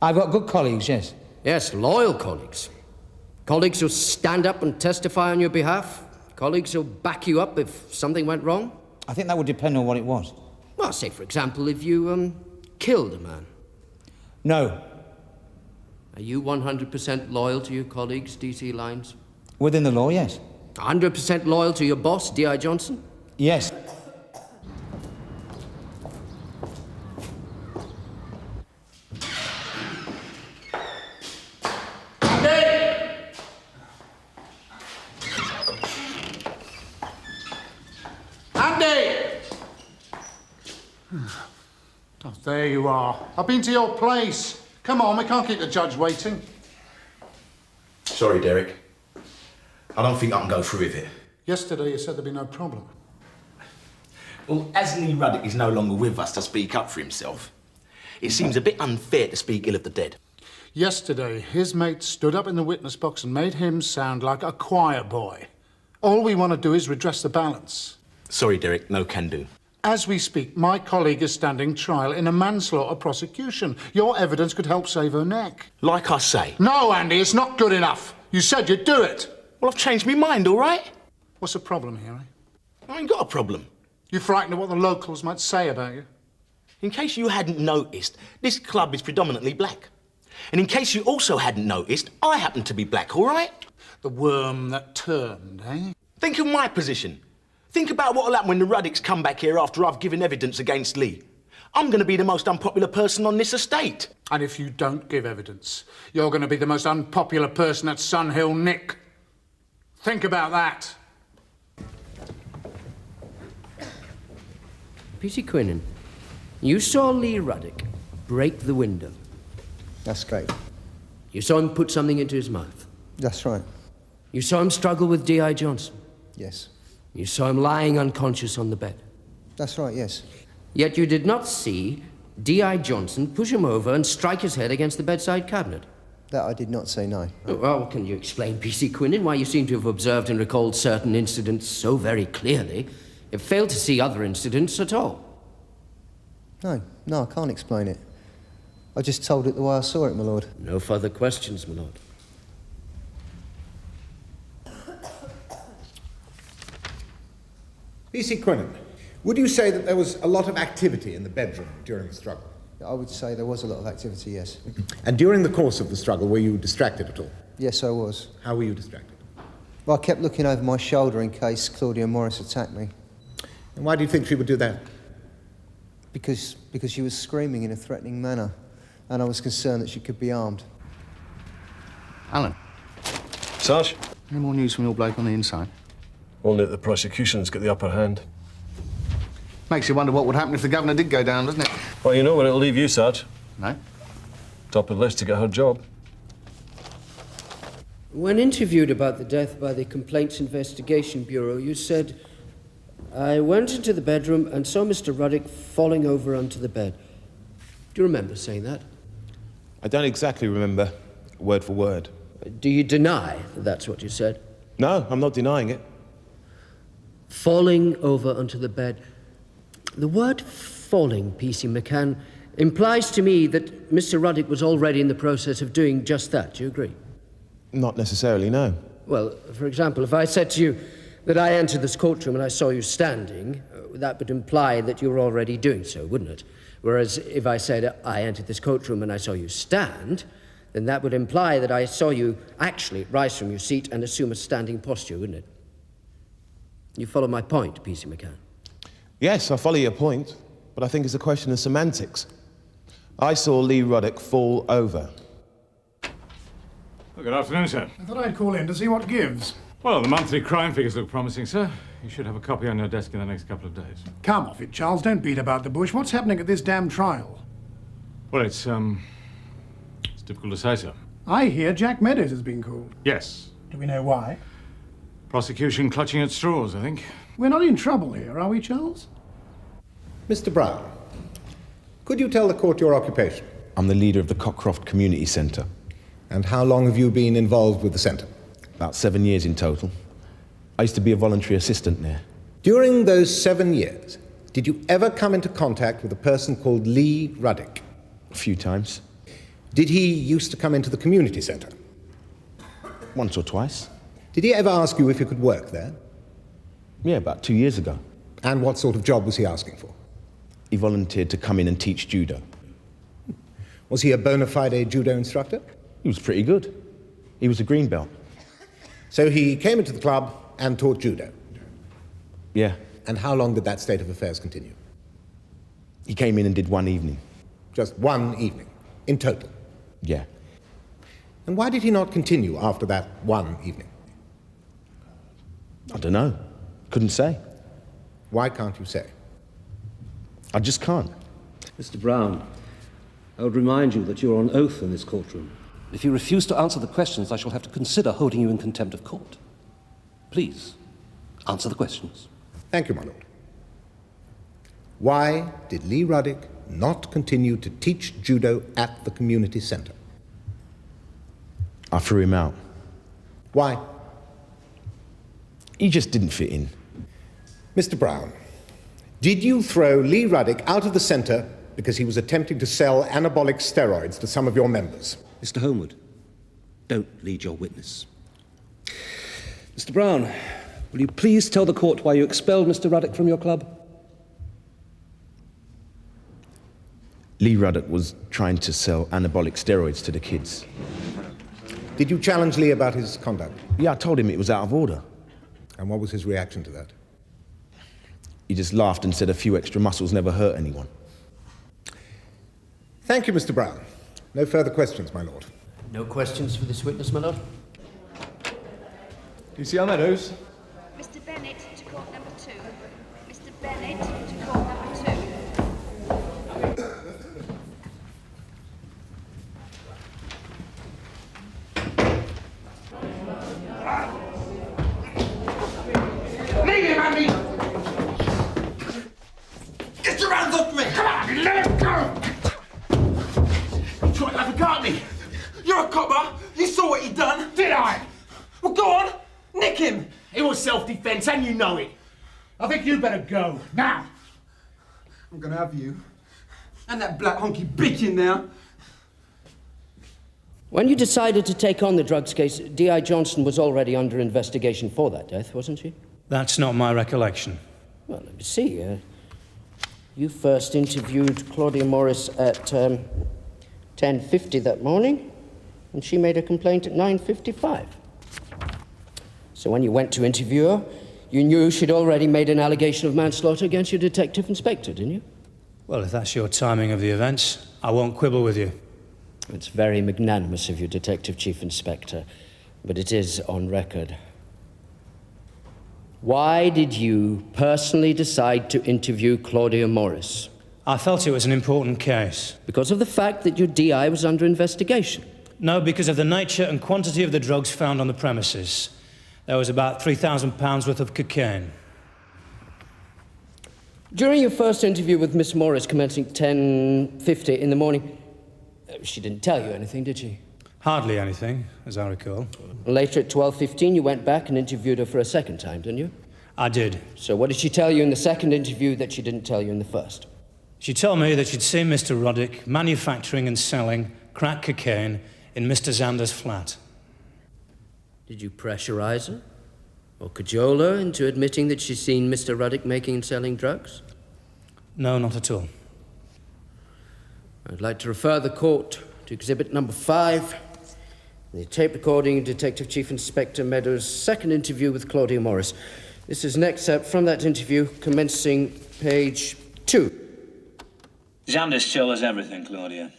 I've got good colleagues, yes. Yes, loyal colleagues. Colleagues who stand up and testify on your behalf. Colleagues who'll back you up if something went wrong. I think that would depend on what it was. Well, say, for example, if you, killed a man. No. Are you 100% loyal to your colleagues, DC Lyons? Within the law, yes. 100% loyal to your boss, D.I. Johnson? Yes. Oh, there you are. I've been to your place. Come on, we can't keep the judge waiting. Sorry, Derek. I don't think I can go through with it. Yesterday you said there'd be no problem. Well, as Lee Ruddock is no longer with us to speak up for himself, it seems a bit unfair to speak ill of the dead. Yesterday, his mate stood up in the witness box and made him sound like a choir boy. All we want to do is redress the balance. Sorry, Derek, no can do. As we speak, my colleague is standing trial in a manslaughter prosecution. Your evidence could help save her neck. Like I say. No, Andy, it's not good enough. You said you'd do it. Well, I've changed my mind, all right? What's the problem here, eh? I ain't got a problem. You frightened of what the locals might say about you? In case you hadn't noticed, this club is predominantly black. And in case you also hadn't noticed, I happen to be black, all right? The worm that turned, eh? Think of my position. Think about what'll happen when the Ruddocks come back here after I've given evidence against Lee. I'm going to be the most unpopular person on this estate. And if you don't give evidence, you're going to be the most unpopular person at Sun Hill Nick. Think about that. P.C. Quinnan, you saw Lee Ruddock break the window. That's great. You saw him put something into his mouth. That's right. You saw him struggle with D.I. Johnson. Yes. You saw him lying unconscious on the bed. That's right, yes. Yet you did not see D.I. Johnson push him over and strike his head against the bedside cabinet. That I did not say, no. Well, can you explain, P.C. Quinnan, why you seem to have observed and recalled certain incidents so very clearly, yet failed to see other incidents at all? No, I can't explain it. I just told it the way I saw it, my lord. No further questions, my lord. P.C. Quinnan, would you say that there was a lot of activity in the bedroom during the struggle? I would say there was a lot of activity, yes. And during the course of the struggle, were you distracted at all? Yes, I was. How were you distracted? Well, I kept looking over my shoulder in case Claudia Morris attacked me. And why do you think she would do that? Because she was screaming in a threatening manner, and I was concerned that she could be armed. Alan. Sarge? Any more news from your bloke on the inside? Only that the prosecution's got the upper hand. Makes you wonder what would happen if the governor did go down, doesn't it? Well, you know where it'll leave you, Sarge. No? Top of the list to get her job. When interviewed about the death by the Complaints Investigation Bureau, you said, "I went into the bedroom and saw Mr. Ruddock falling over onto the bed." Do you remember saying that? I don't exactly remember, word for word. Do you deny that that's what you said? No, I'm not denying it. Falling over onto the bed. The word falling, P.C. McCann, implies to me that Mr. Ruddock was already in the process of doing just that. Do you agree? Not necessarily, no. Well, for example, if I said to you that I entered this courtroom and I saw you standing, that would imply that you were already doing so, wouldn't it? Whereas if I said I entered this courtroom and I saw you stand, then that would imply that I saw you actually rise from your seat and assume a standing posture, wouldn't it? You follow my point, P.C. McCann? Yes, I follow your point, but I think it's a question of semantics. I saw Lee Ruddock fall over. Well, good afternoon, sir. I thought I'd call in to see what gives. Well, the monthly crime figures look promising, sir. You should have a copy on your desk in the next couple of days. Come off it, Charles. Don't beat about the bush. What's happening at this damn trial? Well, it's difficult to say, sir. I hear Jack Meadows has been called. Yes. Do we know why? Prosecution clutching at straws, I think. We're not in trouble here, are we, Charles? Mr. Brown, could you tell the court your occupation? I'm the leader of the Croft Community Centre. And how long have you been involved with the centre? About 7 years in total. I used to be a voluntary assistant there. During those 7 years, did you ever come into contact with a person called Lee Ruddock? A few times. Did he used to come into the community centre? Once or twice. Did he ever ask you if you could work there? Yeah, about 2 years ago. And what sort of job was he asking for? He volunteered to come in and teach judo. Was he a bona fide judo instructor? He was pretty good. He was a green belt. So he came into the club and taught judo? Yeah. And how long did that state of affairs continue? He came in and did one evening. Just one evening, in total? Yeah. And why did he not continue after that one evening? I don't know. Couldn't say. Why can't you say? I just can't. Mr. Brown, I would remind you that you're on oath in this courtroom. If you refuse to answer the questions, I shall have to consider holding you in contempt of court. Please, answer the questions. Thank you, my lord. Why did Lee Ruddock not continue to teach judo at the community centre? I threw him out. Why? He just didn't fit in. Mr. Brown, did you throw Lee Ruddock out of the centre because he was attempting to sell anabolic steroids to some of your members? Mr. Homewood, don't lead your witness. Mr. Brown, will you please tell the court why you expelled Mr. Ruddock from your club? Lee Ruddock was trying to sell anabolic steroids to the kids. Did you challenge Lee about his conduct? Yeah, I told him it was out of order. And what was his reaction to that? He just laughed and said a few extra muscles never hurt anyone. Thank you, Mr. Brown. No further questions, my lord. No questions for this witness, my lord? DCR Meadows. Mr. Bennett to court number 2. Mr. Bennett to court number 2. Leave him, Andy! Get your hands off me! Come on, let him go! You tried like a gardener. You're a copper. You saw what you done. Did I? Well, go on. Nick him. It was self-defense, and you know it. I think you better go, now. I'm gonna have you. And that black honky bitch in there. When you decided to take on the drugs case, D.I. Johnson was already under investigation for that death, wasn't she? That's not my recollection. Well, let me see. You first interviewed Claudia Morris at 10:50 that morning, and she made a complaint at 9:55. So when you went to interview her, you knew she'd already made an allegation of manslaughter against your detective inspector, didn't you? Well, if that's your timing of the events, I won't quibble with you. It's very magnanimous of you, Detective Chief Inspector, but it is on record. Why did you personally decide to interview Claudia Morris? I felt it was an important case. Because of the fact that your DI was under investigation? No, because of the nature and quantity of the drugs found on the premises. There was about £3,000 worth of cocaine. During your first interview with Miss Morris, commencing 10:50 in the morning, she didn't tell you anything, did she? Hardly anything, as I recall. Later at 12:15, you went back and interviewed her for a second time, didn't you? I did. So what did she tell you in the second interview that she didn't tell you in the first? She told me that she'd seen Mr. Ruddock manufacturing and selling crack cocaine in Mr. Zander's flat. Did you pressurize her? Or cajole her into admitting that she'd seen Mr. Ruddock making and selling drugs? No, not at all. I'd like to refer the court to exhibit number 5. The tape recording of Detective Chief Inspector Meadows' second interview with Claudia Morris. This is an excerpt from that interview, commencing page 2. Xander's told us everything, Claudia.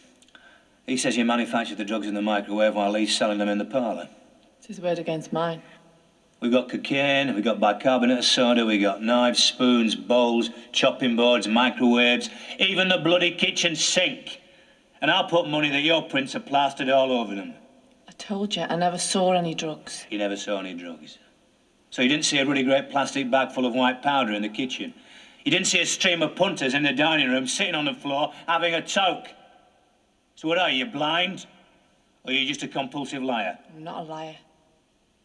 He says you manufactured the drugs in the microwave while he's selling them in the parlour. It's his word against mine. We've got cocaine, we've got bicarbonate of soda, we've got knives, spoons, bowls, chopping boards, microwaves, even the bloody kitchen sink. And I'll put money that your prints are plastered all over them. I told you, I never saw any drugs. You never saw any drugs. So you didn't see a really great plastic bag full of white powder in the kitchen. You didn't see a stream of punters in the dining room sitting on the floor having a toke. So what are you, blind? Or are you just a compulsive liar? I'm not a liar.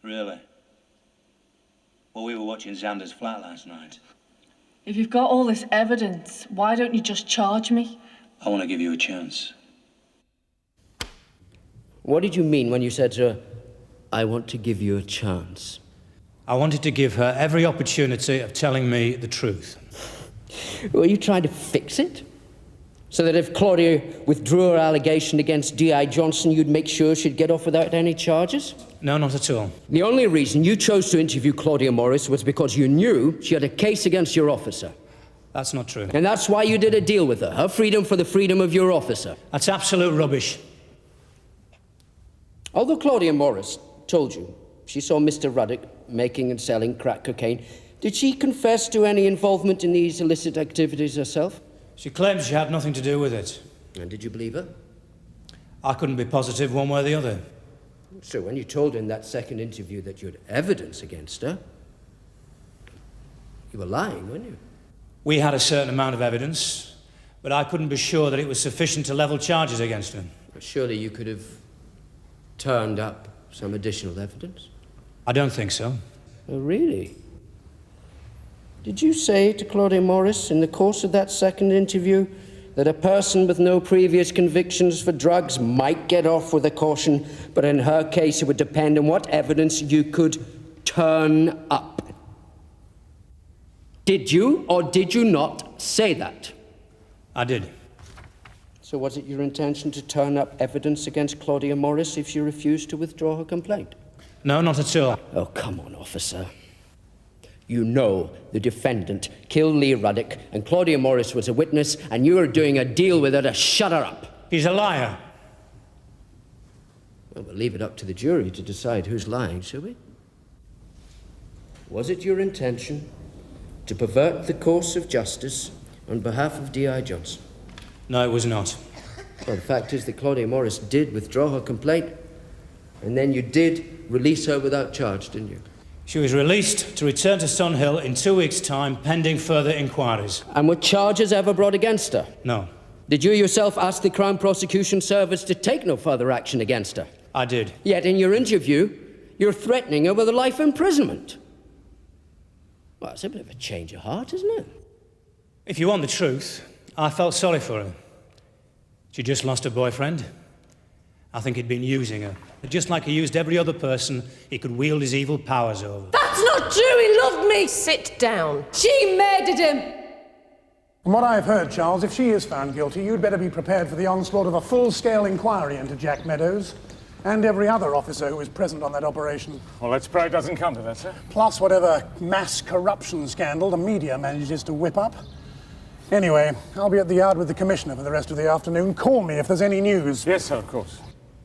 Really? Well, we were watching Xander's flat last night. If you've got all this evidence, why don't you just charge me? I want to give you a chance. What did you mean when you said to her, I want to give you a chance? I wanted to give her every opportunity of telling me the truth. Were you trying to fix it? So that if Claudia withdrew her allegation against D.I. Johnson, you'd make sure she'd get off without any charges? No, not at all. The only reason you chose to interview Claudia Morris was because you knew she had a case against your officer. That's not true. And that's why you did a deal with her. Her freedom for the freedom of your officer. That's absolute rubbish. Although Claudia Morris told you she saw Mr. Ruddock making and selling crack cocaine, did she confess to any involvement in these illicit activities herself? She claims she had nothing to do with it. And did you believe her? I couldn't be positive one way or the other. So when you told her in that second interview that you had evidence against her, you were lying, weren't you? We had a certain amount of evidence, but I couldn't be sure that it was sufficient to level charges against her. Surely you could have turned up some additional evidence? I don't think so. Oh, really? Did you say to Claudia Morris in the course of that second interview that a person with no previous convictions for drugs might get off with a caution, but in her case it would depend on what evidence you could turn up? Did you or did you not say that? I did. So was it your intention to turn up evidence against Claudia Morris if she refused to withdraw her complaint? No, not at all. Oh, come on, officer. You know the defendant killed Lee Ruddock and Claudia Morris was a witness and you were doing a deal with her to shut her up. He's a liar. Well, we'll leave it up to the jury to decide who's lying, shall we? Was it your intention to pervert the course of justice on behalf of D.I. Johnson? No, it was not. Well, the fact is that Claudia Morris did withdraw her complaint, and then you did release her without charge, didn't you? She was released to return to Sunhill in 2 weeks' time, pending further inquiries. And were charges ever brought against her? No. Did you yourself ask the Crown Prosecution Service to take no further action against her? I did. Yet in your interview, you're threatening her with a life imprisonment. Well, it's a bit of a change of heart, isn't it? If you want the truth, I felt sorry for her. She just lost her boyfriend. I think he'd been using her. But just like he used every other person he could wield his evil powers over. That's not true! He loved me! Sit down. She murdered him! From what I've heard, Charles, if she is found guilty, you'd better be prepared for the onslaught of a full-scale inquiry into Jack Meadows and every other officer who was present on that operation. Well, let's pray it doesn't come to that, sir. Plus whatever mass corruption scandal the media manages to whip up. Anyway, I'll be at the yard with the Commissioner for the rest of the afternoon. Call me if there's any news. Yes, sir, of course.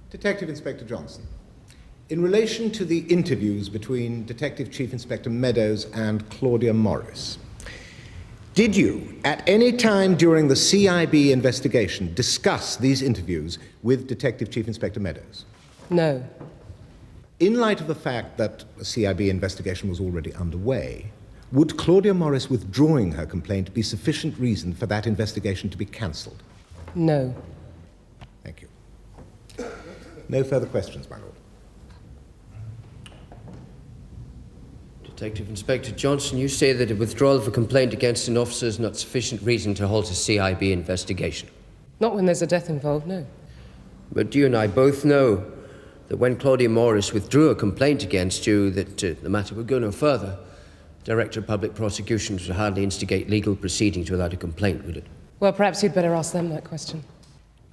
Detective Inspector Johnson, in relation to the interviews between Detective Chief Inspector Meadows and Claudia Morris, did you, at any time during the CIB investigation, discuss these interviews with Detective Chief Inspector Meadows? No. In light of the fact that a CIB investigation was already underway, would Claudia Morris withdrawing her complaint be sufficient reason for that investigation to be cancelled? No. Thank you. No further questions, my lord. Detective Inspector Johnson, you say that a withdrawal of a complaint against an officer is not sufficient reason to halt a CIB investigation. Not when there's a death involved, no. But you and I both know that when Claudia Morris withdrew a complaint against you, that the matter would go no further. Director of Public Prosecutions would hardly instigate legal proceedings without a complaint, would it? Well, perhaps you'd better ask them that question.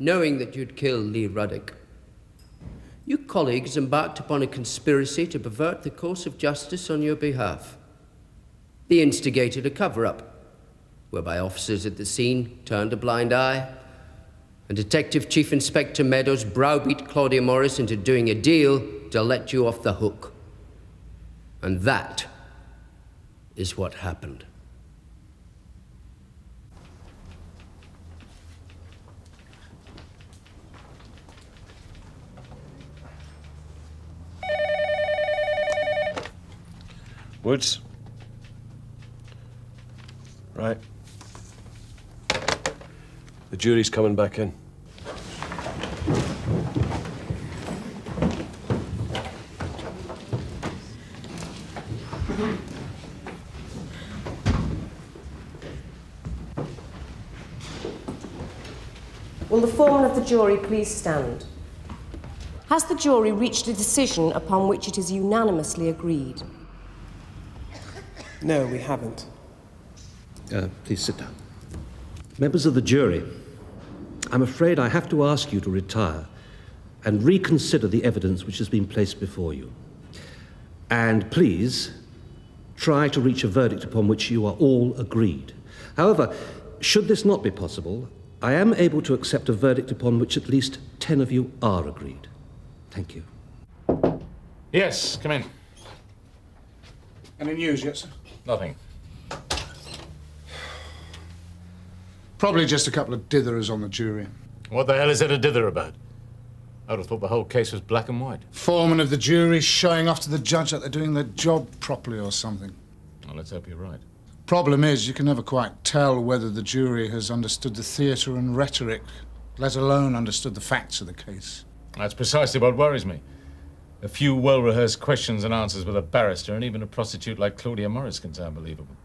knowing that you'd kill Lee Ruddock. You colleagues embarked upon a conspiracy to pervert the course of justice on your behalf. They instigated a cover-up, whereby officers at the scene turned a blind eye, and Detective Chief Inspector Meadows browbeat Claudia Morris into doing a deal to let you off the hook. And that is what happened. Woods? Right. The jury's coming back in. Will the foreman of the jury please stand? Has the jury reached a decision upon which it is unanimously agreed? No, we haven't. Please sit down. Members of the jury, I'm afraid I have to ask you to retire and reconsider the evidence which has been placed before you. And please, try to reach a verdict upon which you are all agreed. However, should this not be possible, I am able to accept a verdict upon which at least 10 of you are agreed. Thank you. Yes, come in. Any news yet, sir? Nothing. Probably just a couple of ditherers on the jury. What the hell is there to dither about? I'd have thought the whole case was black and white. Foreman of the jury showing off to the judge that they're doing their job properly or something. Well, let's hope you're right. Problem is, you can never quite tell whether the jury has understood the theatre and rhetoric, let alone understood the facts of the case. That's precisely what worries me. A few well-rehearsed questions and answers with a barrister, and even a prostitute like Claudia Morris can sound believable.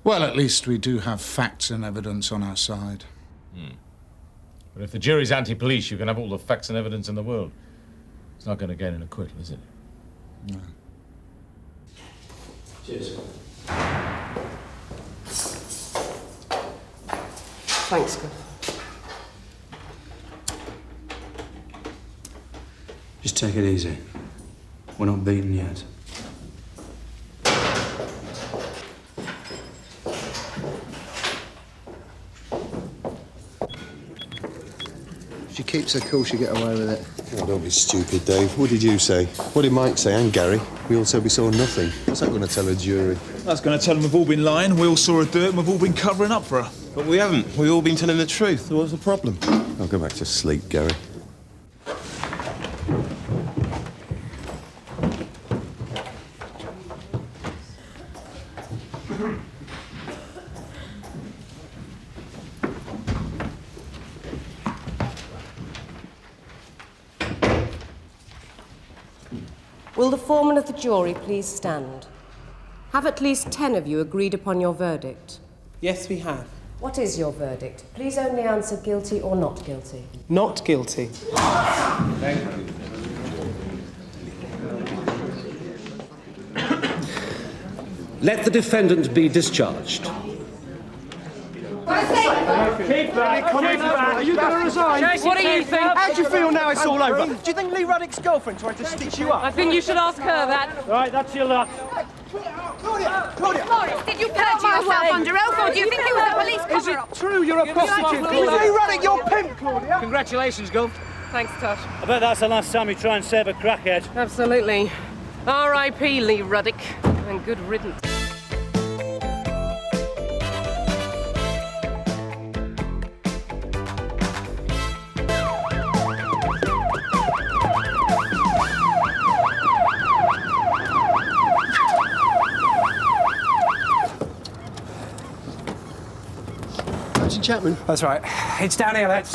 Well, at least we do have facts and evidence on our side. But if the jury's anti-police, you can have all the facts and evidence in the world. It's not going to gain an acquittal, is it? No. Cheers. Thanks, Scott. Just take it easy. We're not beaten yet. She keeps her cool, she'll get away with it. Oh, don't be stupid, Dave. What did you say? What did Mike say, and Gary? We all said we saw nothing. What's that going to tell a jury? That's going to tell them we've all been lying, we all saw her do it, and we've all been covering up for her. But we haven't. We've all been telling the truth. What's the problem? I'll go back to sleep, Gary. Will the foreman of the jury please stand? Have at least 10 of you agreed upon your verdict? Yes, we have. What is your verdict? Please only answer guilty or not guilty. Not guilty. Thank you. Let the defendant be discharged. Keep back! Are you going to resign? What do you think? How do you feel now it's all over? Do you think Lee Ruddock's girlfriend tried to stitch you up? I think you should ask her that. Right, that's your luck. Morris, did you perjure yourself under oath, or do you think it was a police cover-up? Is it true you're a prostitute? Was Lee Ruddock your pimp, Claudia? Congratulations, Gov. Thanks, Tosh. I bet that's the last time you try and save a crackhead. Absolutely. R.I.P. Lee Ruddock, and good riddance. Chapman. That's right. It's down here, lads.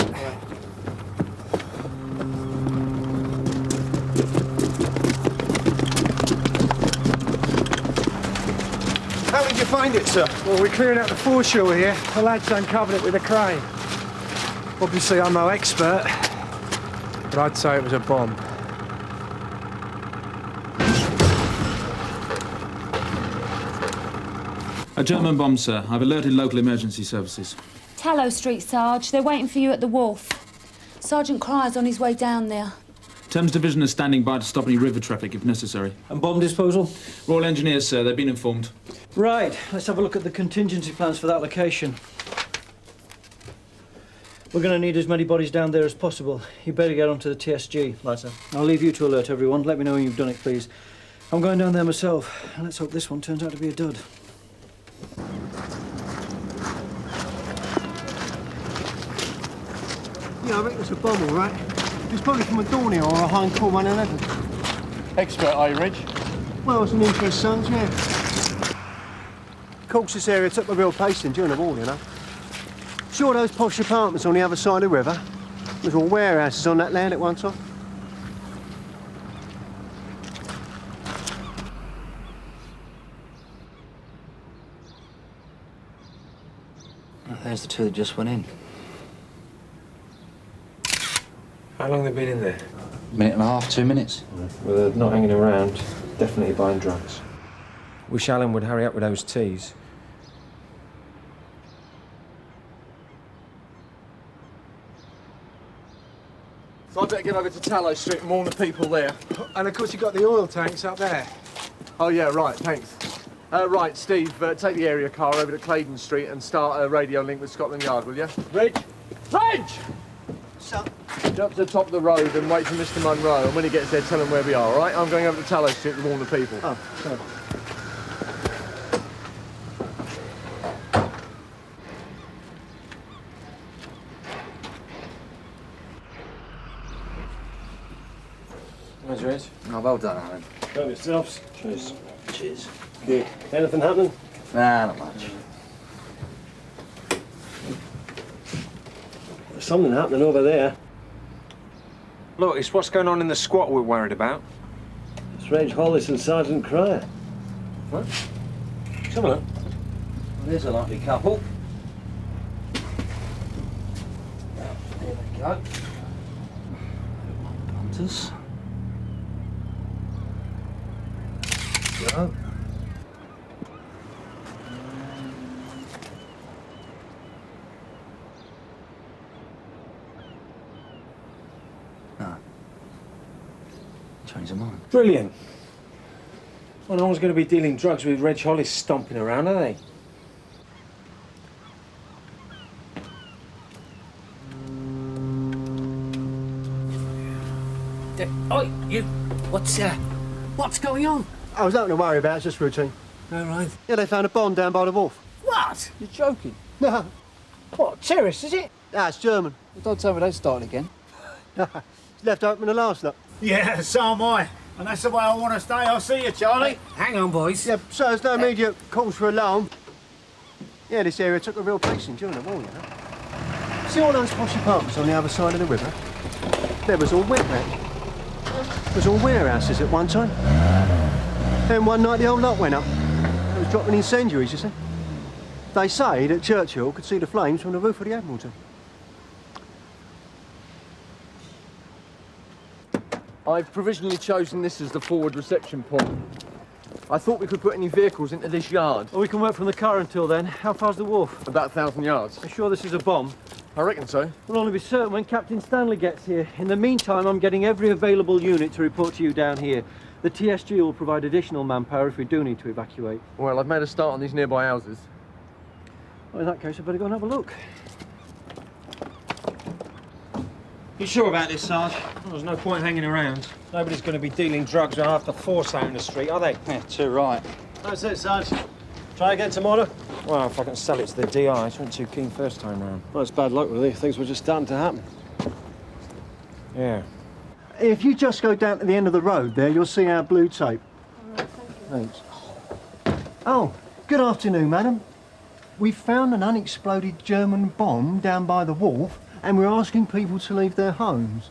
How did you find it, sir? Well, we're clearing out the foreshore here. The lads uncovered it with a crane. Obviously, I'm no expert, but I'd say it was a bomb. A German bomb, sir. I've alerted local emergency services. Tallow Street, Sarge. They're waiting for you at the wharf. Sergeant Cryer's on his way down there. Thames Division is standing by to stop any river traffic if necessary. And bomb disposal? Royal Engineers, sir. They've been informed. Right. Let's have a look at the contingency plans for that location. We're going to need as many bodies down there as possible. You better get onto the TSG. Right, sir. I'll leave you to alert everyone. Let me know when you've done it, please. I'm going down there myself. And let's hope this one turns out to be a dud. Yeah, I reckon it's a bomb, all right. It's probably from a Dornier or a Heinkel 111. Expert, are you, Reg? Well, it's an interest, sons, yeah. Of course, this area took a real pasting during the war, you know. Sure, those posh apartments on the other side of the river? There's all warehouses on that land at one time. Oh, there's the two that just went in. How long have they been in there? Minute and a half, 2 minutes. Well, they're not hanging around. Definitely buying drugs. Wish Helen would hurry up with those teas. So I'd better get over to Tallow Street and warn the people there. And of course you've got the oil tanks up there. Oh yeah, right, thanks. Right, Steve, take the area car over to Claydon Street and start a radio link with Scotland Yard, will you? Reg! Reg! So? Jump to the top of the road and wait for Mr. Munro, and when he gets there, tell him where we are, all right? I'm going over to Tallow Street to warn the people. Oh, sorry. How's yours? Oh, well done, Alan. Help yourselves. Cheers. Cheers. Good. Anything happening? Nah, not much. There's something happening over there. Look, it's what's going on in the squat we're worried about. It's Reg Hollis and Sergeant Cryer. What? Let's have a look. Well, there's a likely couple. There they go. Punters. Go. No. Change of mind. Brilliant. Well, no one's going to be dealing drugs with Reg Hollis stomping around, are they? Oi, you... What's going on? Oh, there's nothing to worry about, it's just routine. All right. Yeah, they found a bomb down by the wharf. What? You're joking? No. What, terrorists, is it? Ah, it's German. Don't tell me they started again. It's left open the last lot. Yeah, so am I. And that's the way I want to stay. I'll see you, Charlie. Hang on, boys. Yeah, so there's no immediate calls for alarm. Yeah, this area took a real pasting during the war, you know. See all those posh apartments on the other side of the river? There was all wet there. There was all warehouses at one time. Then one night the whole lot went up. It was dropping incendiaries, you see. They say that Churchill could see the flames from the roof of the Admiralty. I've provisionally chosen this as the forward reception point. I thought we could put any vehicles into this yard. Well, we can work from the car until then. How far's the wharf? About 1,000 yards. Are you sure this is a bomb? I reckon so. We'll only be certain when Captain Stanley gets here. In the meantime, I'm getting every available unit to report to you down here. The TSG will provide additional manpower if we do need to evacuate. Well, I've made a start on these nearby houses. Well, in that case, I better go and have a look. You sure about this, Sarge? Well, there's no point hanging around. Nobody's going to be dealing drugs with half the force out in the street, are they? Yeah, too right. That's it, Sarge. Try again tomorrow. Well, if I can sell it to the DI, I wasn't too keen first time round. Well, it's bad luck, really. Things were just starting to happen. Yeah. If you just go down to the end of the road there, you'll see our blue tape. Thanks. Oh, good afternoon, madam. We found an unexploded German bomb down by the wharf, and we're asking people to leave their homes.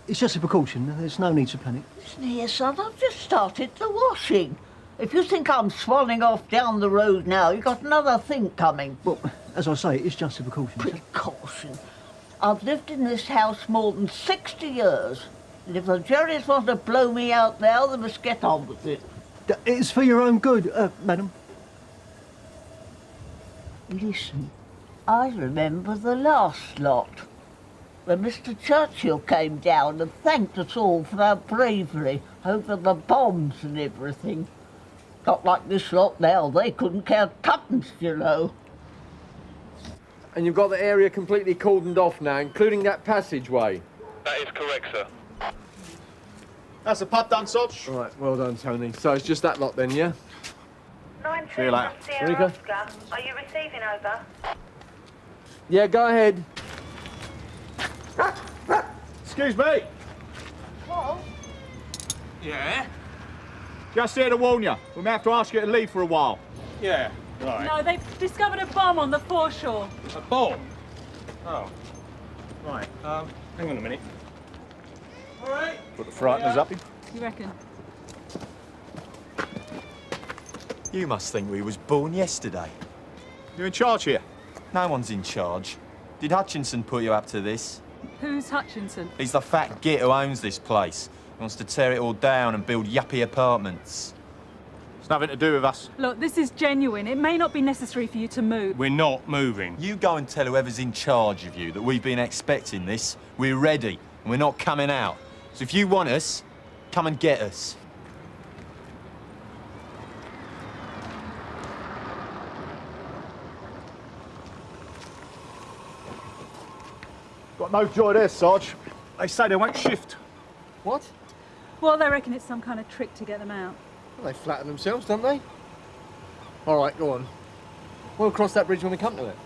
It's just a precaution. There's no need to panic. Listen here, son, I've just started the washing. If you think I'm swanning off down the road now, you've got another thing coming. Well, as I say, it's just a precaution. Precaution? I've lived in this house more than 60 years. And if the Jerrys want to blow me out now, they must get on with it. It's for your own good, madam. Listen, I remember the last lot, when Mr. Churchill came down and thanked us all for our bravery over the bombs and everything. Not like this lot now, they couldn't count tuppence, you know. And you've got the area completely cordoned off now, including that passageway? That is correct, sir. That's a pub done, Sarge. Right, well done, Tony. So it's just that lot then, yeah? 9 See you later. Sierra Oscar. Are you receiving over? Yeah, go ahead. Excuse me. What? Yeah? Just here to warn you. We may have to ask you to leave for a while. Yeah, right. No, they've discovered a bomb on the foreshore. A bomb? Oh. Right, hang on a minute. All right. Put the frighteners up. You reckon? You must think we was born yesterday. You in charge here? No one's in charge. Did Hutchinson put you up to this? Who's Hutchinson? He's the fat git who owns this place. He wants to tear it all down and build yuppie apartments. It's nothing to do with us. Look, this is genuine. It may not be necessary for you to move. We're not moving. You go and tell whoever's in charge of you that we've been expecting this. We're ready, and we're not coming out. So if you want us, come and get us. Got no joy there, Sarge. They say they won't shift. What? Well, they reckon it's some kind of trick to get them out. Well, they flatten themselves, don't they? All right, go on. We'll cross that bridge when we come to it.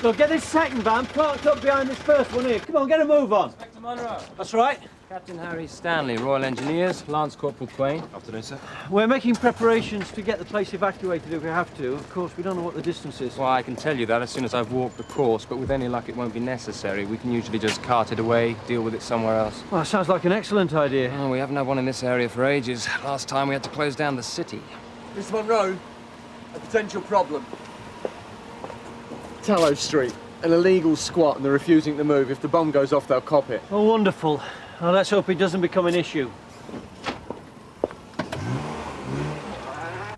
Look, get this second van parked up behind this first one here. Come on, get a move on. Inspector Monroe. That's right. Captain Harry Stanley, Royal Engineers. Lance Corporal Twain. Afternoon, sir. We're making preparations to get the place evacuated if we have to. Of course, we don't know what the distance is. Well, I can tell you that as soon as I've walked the course, but with any luck it won't be necessary. We can usually just cart it away, deal with it somewhere else. Well, sounds like an excellent idea. Oh, we haven't had one in this area for ages. Last time we had to close down the city. Mr. Monroe, a potential problem. Tallow Street. An illegal squat and they're refusing to move. If the bomb goes off, they'll cop it. Oh, wonderful. Well, let's hope it doesn't become an issue.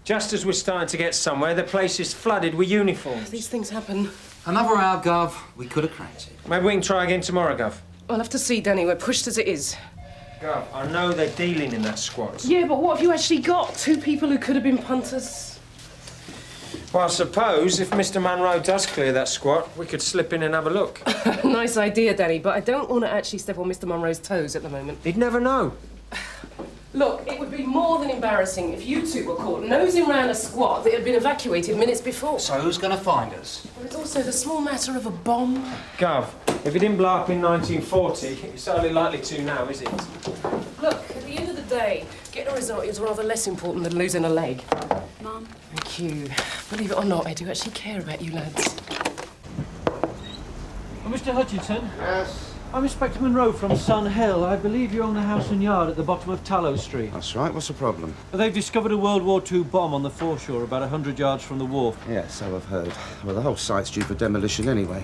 Just as we're starting to get somewhere, the place is flooded with uniforms. These things happen. Another hour, Gov. We could have cracked it. Maybe we can try again tomorrow, Gov. I'll have to see, Danny. We're pushed as it is. Gov, I know they're dealing in that squat. Yeah, but what have you actually got? 2 people who could have been punters? Well, I suppose if Mr. Monroe does clear that squat, we could slip in and have a look. Nice idea, Danny, but I don't want to actually step on Mr. Monroe's toes at the moment. He'd never know. Look, it would be more than embarrassing if you two were caught nosing round a squat that had been evacuated minutes before. So who's going to find us? There's also the small matter of a bomb. Gov, if it didn't blow up in 1940, it's hardly likely to now, is it? Look, at the end of the day, getting a result is rather less important than losing a leg. Mum. Thank you. Believe it or not, I do actually care about you lads. Oh, Mr. Hutchinson? Yes? I'm Inspector Monroe from Sun Hill. I believe you own the house and yard at the bottom of Tallow Street. That's right. What's the problem? They've discovered a World War II bomb on the foreshore about 100 yards from the wharf. Yeah, so I've heard. Well, the whole site's due for demolition anyway.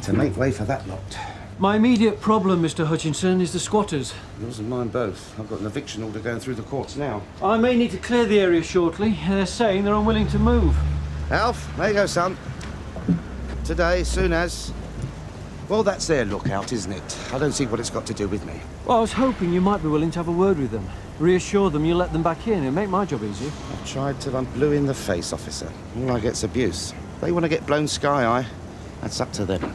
To make way for that lot. My immediate problem, Mr. Hutchinson, is the squatters. Yours and mine both. I've got an eviction order going through the courts now. I may need to clear the area shortly. They're saying they're unwilling to move. Alf, there you go, son. Today, soon as... Well, that's their lookout, isn't it? I don't see what it's got to do with me. Well, I was hoping you might be willing to have a word with them. Reassure them you'll let them back in. It'll make my job easier. I've tried till I'm blue in the face, officer. All I get's abuse. If they want to get blown sky-high, that's up to them.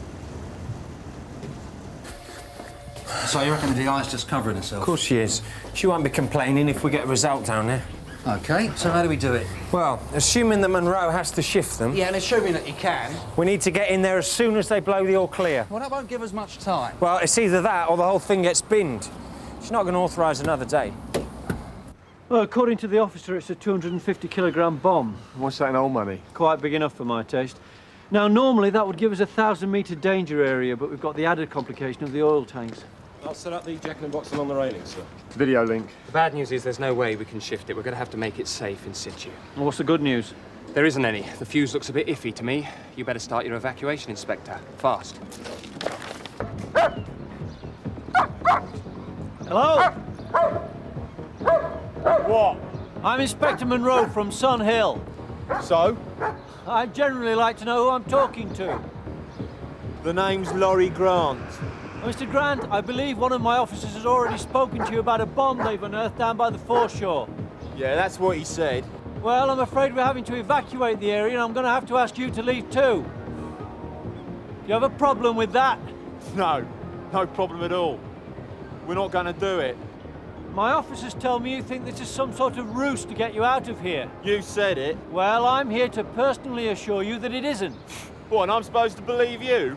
So you reckon the DI's just covering herself? Of course she is. She won't be complaining if we get a result down there. OK, so how do we do it? Well, assuming that Monroe has to shift them... Yeah, and assuming that you can... We need to get in there as soon as they blow the all clear. Well, that won't give us much time. Well, it's either that or the whole thing gets binned. She's not going to authorise another day. Well, according to the officer, it's a 250-kilogram bomb. What's that in old money? Quite big enough for my taste. Now, normally that would give us a 1,000-metre danger area, but we've got the added complication of the oil tanks. I'll set up the ejecting box along the railing, sir. Video link. The bad news is there's no way we can shift it. We're going to have to make it safe in situ. Well, what's the good news? There isn't any. The fuse looks a bit iffy to me. You better start your evacuation, Inspector. Fast. Hello? What? I'm Inspector Monroe from Sun Hill. So? I'd generally like to know who I'm talking to. The name's Laurie Grant. Mr. Grant, I believe one of my officers has already spoken to you about a bomb they've unearthed down by the foreshore. Yeah, that's what he said. Well, I'm afraid we're having to evacuate the area and I'm going to have to ask you to leave too. Do you have a problem with that? No, no problem at all. We're not going to do it. My officers tell me you think this is some sort of ruse to get you out of here. You said it. Well, I'm here to personally assure you that it isn't. What, and I'm supposed to believe you?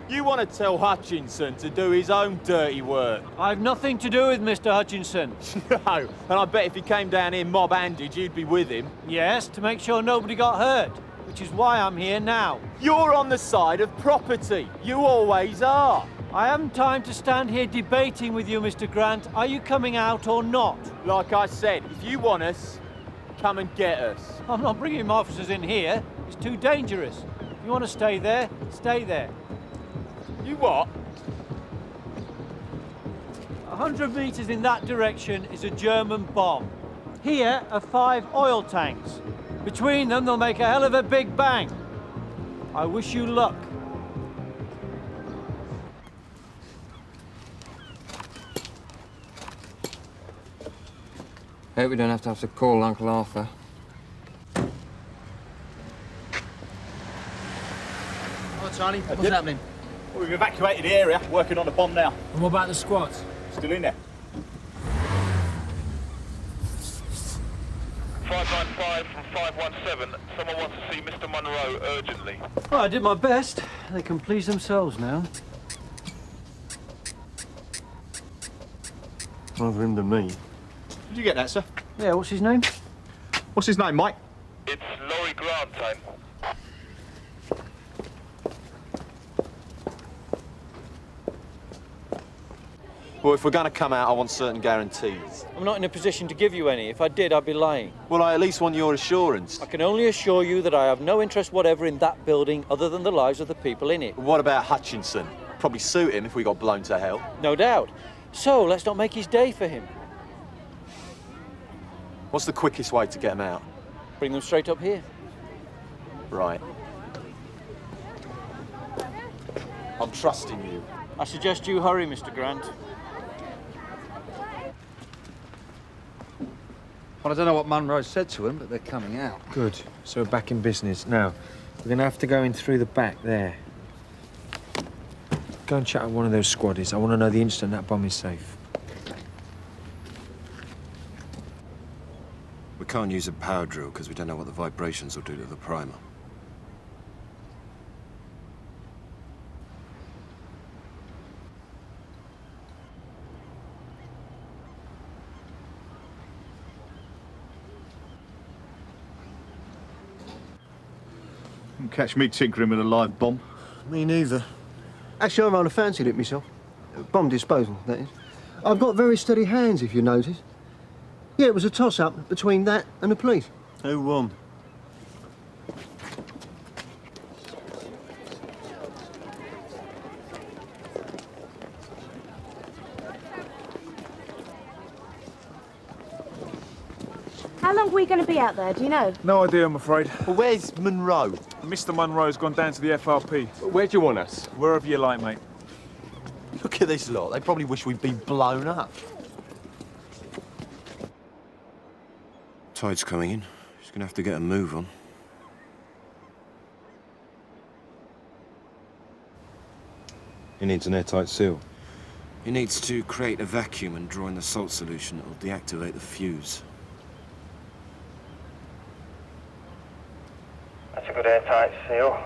You want to tell Hutchinson to do his own dirty work? I've nothing to do with Mr. Hutchinson. No, and I bet if he came down here mob-handed, you'd be with him. Yes, to make sure nobody got hurt, which is why I'm here now. You're on the side of property. You always are. I haven't time to stand here debating with you, Mr. Grant. Are you coming out or not? Like I said, if you want us, come and get us. I'm not bringing my officers in here. It's too dangerous. If you want to stay there, stay there. You what? 100 meters in that direction is a German bomb. Here are 5 oil tanks. Between them, they'll make a hell of a big bang. I wish you luck. Hope we don't have to call Uncle Arthur. Oh, Charlie, what's happening? Well, we've evacuated the area, working on the bomb now. And what about the squads? Still in there. 595 from 517. Someone wants to see Mr. Monroe urgently. Well, I did my best. They can please themselves now. Rather him than me. Did you get that, sir? Yeah, what's his name? What's his name, Mike? It's Laurie Grant time. Well, if we're going to come out, I want certain guarantees. I'm not in a position to give you any. If I did, I'd be lying. Well, I at least want your assurance. I can only assure you that I have no interest whatever in that building other than the lives of the people in it. What about Hutchinson? Probably suit him if we got blown to hell. No doubt. So, let's not make his day for him. What's the quickest way to get him out? Bring them straight up here. Right. I'm trusting you. I suggest you hurry, Mr. Grant. Well, I don't know what Monroe said to him, but they're coming out. Good. So we're back in business. Now, we're going to have to go in through the back there. Go and chat with one of those squaddies. I want to know the instant that bomb is safe. We can't use a power drill because we don't know what the vibrations will do to the primer. Don't catch me tinkering with a live bomb. Me neither. Actually, I rather fancied it myself. Bomb disposal, that is. I've got very steady hands, if you notice. Yeah, it was a toss-up between that and the police. Who won? How long are we going to be out there, do you know? No idea, I'm afraid. Well, where's Monroe? Mr. Monroe's gone down to the FRP. Where do you want us? Wherever you like, mate. Look at this lot. They probably wish we'd been blown up. Tide's coming in. He's gonna have to get a move on. He needs an airtight seal. He needs to create a vacuum and draw in the salt solution that will deactivate the fuse. That's a good airtight seal.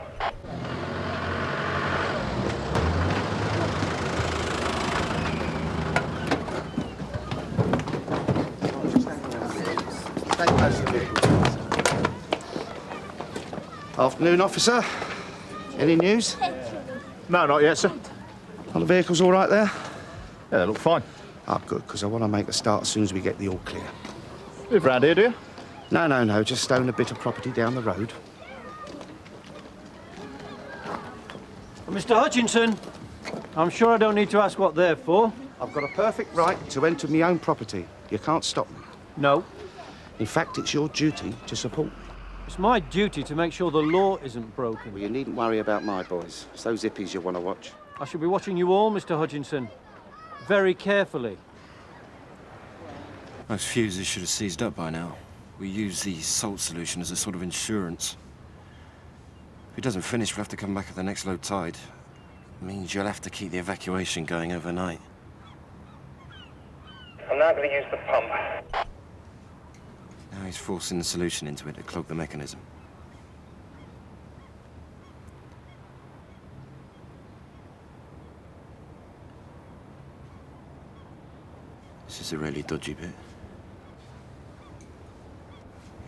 Afternoon, officer. Any news? No, not yet, sir. Are the vehicles all right there? Yeah, they look fine. Oh, good, because I want to make a start as soon as we get the all clear. Live round here, do you? No, just own a bit of property down the road. Mr. Hutchinson, I'm sure I don't need to ask what they're for. I've got a perfect right to enter my own property. You can't stop me. No. In fact, it's your duty to support me. It's my duty to make sure the law isn't broken. Well, you needn't worry about my boys. It's those hippies you want to watch. I shall be watching you all, Mr. Hutchinson, very carefully. Those fuses should have seized up by now. We use the salt solution as a sort of insurance. If it doesn't finish, we'll have to come back at the next low tide. It means you'll have to keep the evacuation going overnight. I'm now going to use the pump. Now he's forcing the solution into it to clog the mechanism. This is a really dodgy bit.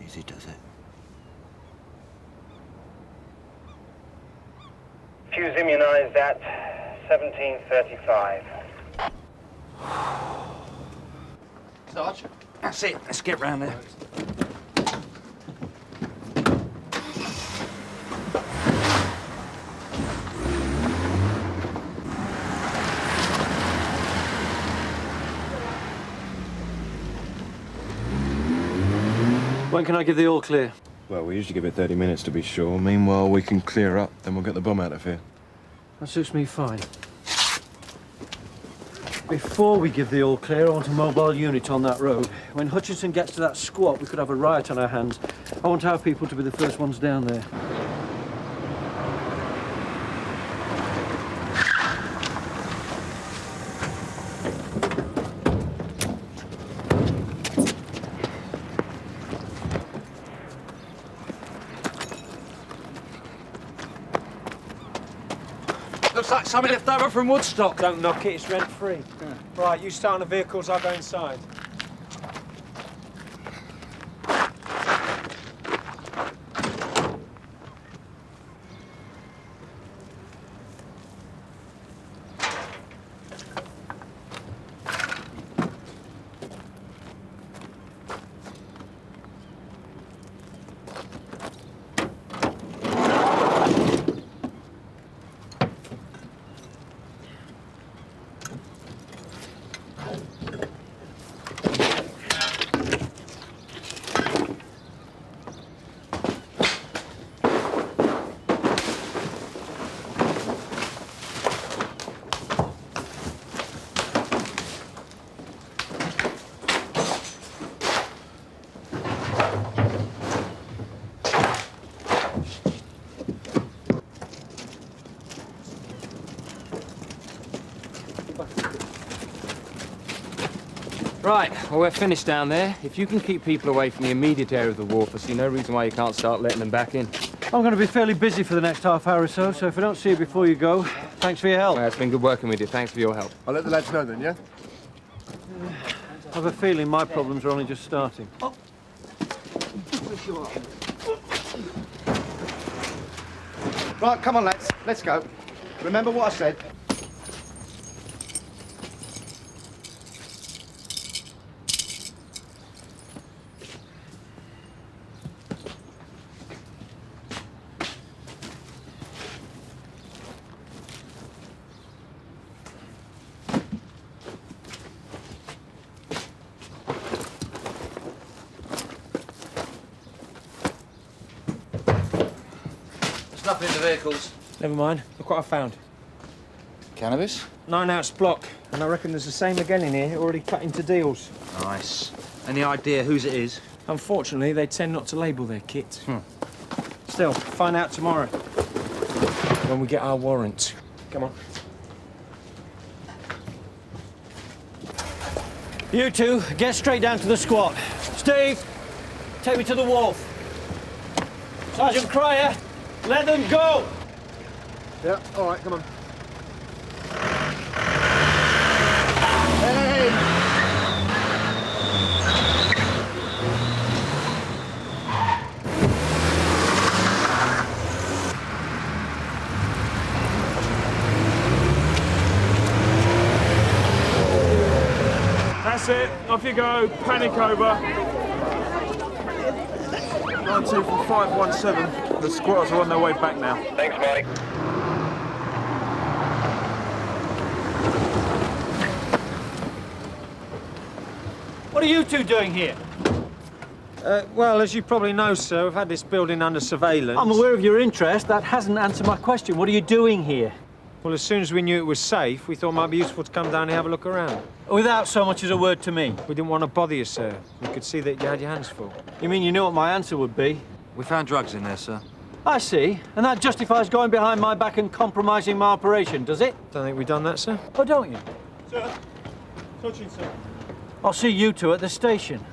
Easy does it. Fuse immunized at 17:35. Sarge, that's it. Let's get round there. When can I give the all clear? Well, we usually give it 30 minutes to be sure. Meanwhile, we can clear up, then we'll get the bomb out of here. That suits me fine. Before we give the all clear, I want a mobile unit on that road. When Hutchinson gets to that squat, we could have a riot on our hands. I want our people to be the first ones down there. Looks like something left over from Woodstock. Don't knock it, it's rent-free. Yeah. Right, you start on the vehicles, I'll go inside. Right, well, we're finished down there. If you can keep people away from the immediate area of the wharf, I see no reason why you can't start letting them back in. I'm going to be fairly busy for the next half hour or so, so if I don't see you before you go, thanks for your help. Well, it's been good working with you. Thanks for your help. I'll let the lads know then, yeah? I have a feeling my problems are only just starting. Right, come on, lads. Let's go. Remember what I said. Nothing in the vehicles. Never mind, look what I found. Cannabis? 9-ounce block, and I reckon there's the same again in here, already cut into deals. Nice. Any idea whose it is? Unfortunately, they tend not to label their kit. Still, find out tomorrow. When we get our warrant. Come on. You two, get straight down to the squat. Steve, take me to the wharf. Sergeant Cryer, let them go! Yeah, all right, come on. That's it, off you go, panic over. 9-2 from 517. The squatters are on their way back now. Thanks, Mike. What are you two doing here? Well, as you probably know, sir, we've had this building under surveillance. I'm aware of your interest. That hasn't answered my question. What are you doing here? Well, as soon as we knew it was safe, we thought it might be useful to come down and have a look around. Without so much as a word to me? We didn't want to bother you, sir. We could see that you had your hands full. You mean you knew what my answer would be? We found drugs in there, sir. I see. And that justifies going behind my back and compromising my operation, does it? Don't think we've done that, sir. Oh, don't you? Sir. Touching, sir. I'll see you two at the station.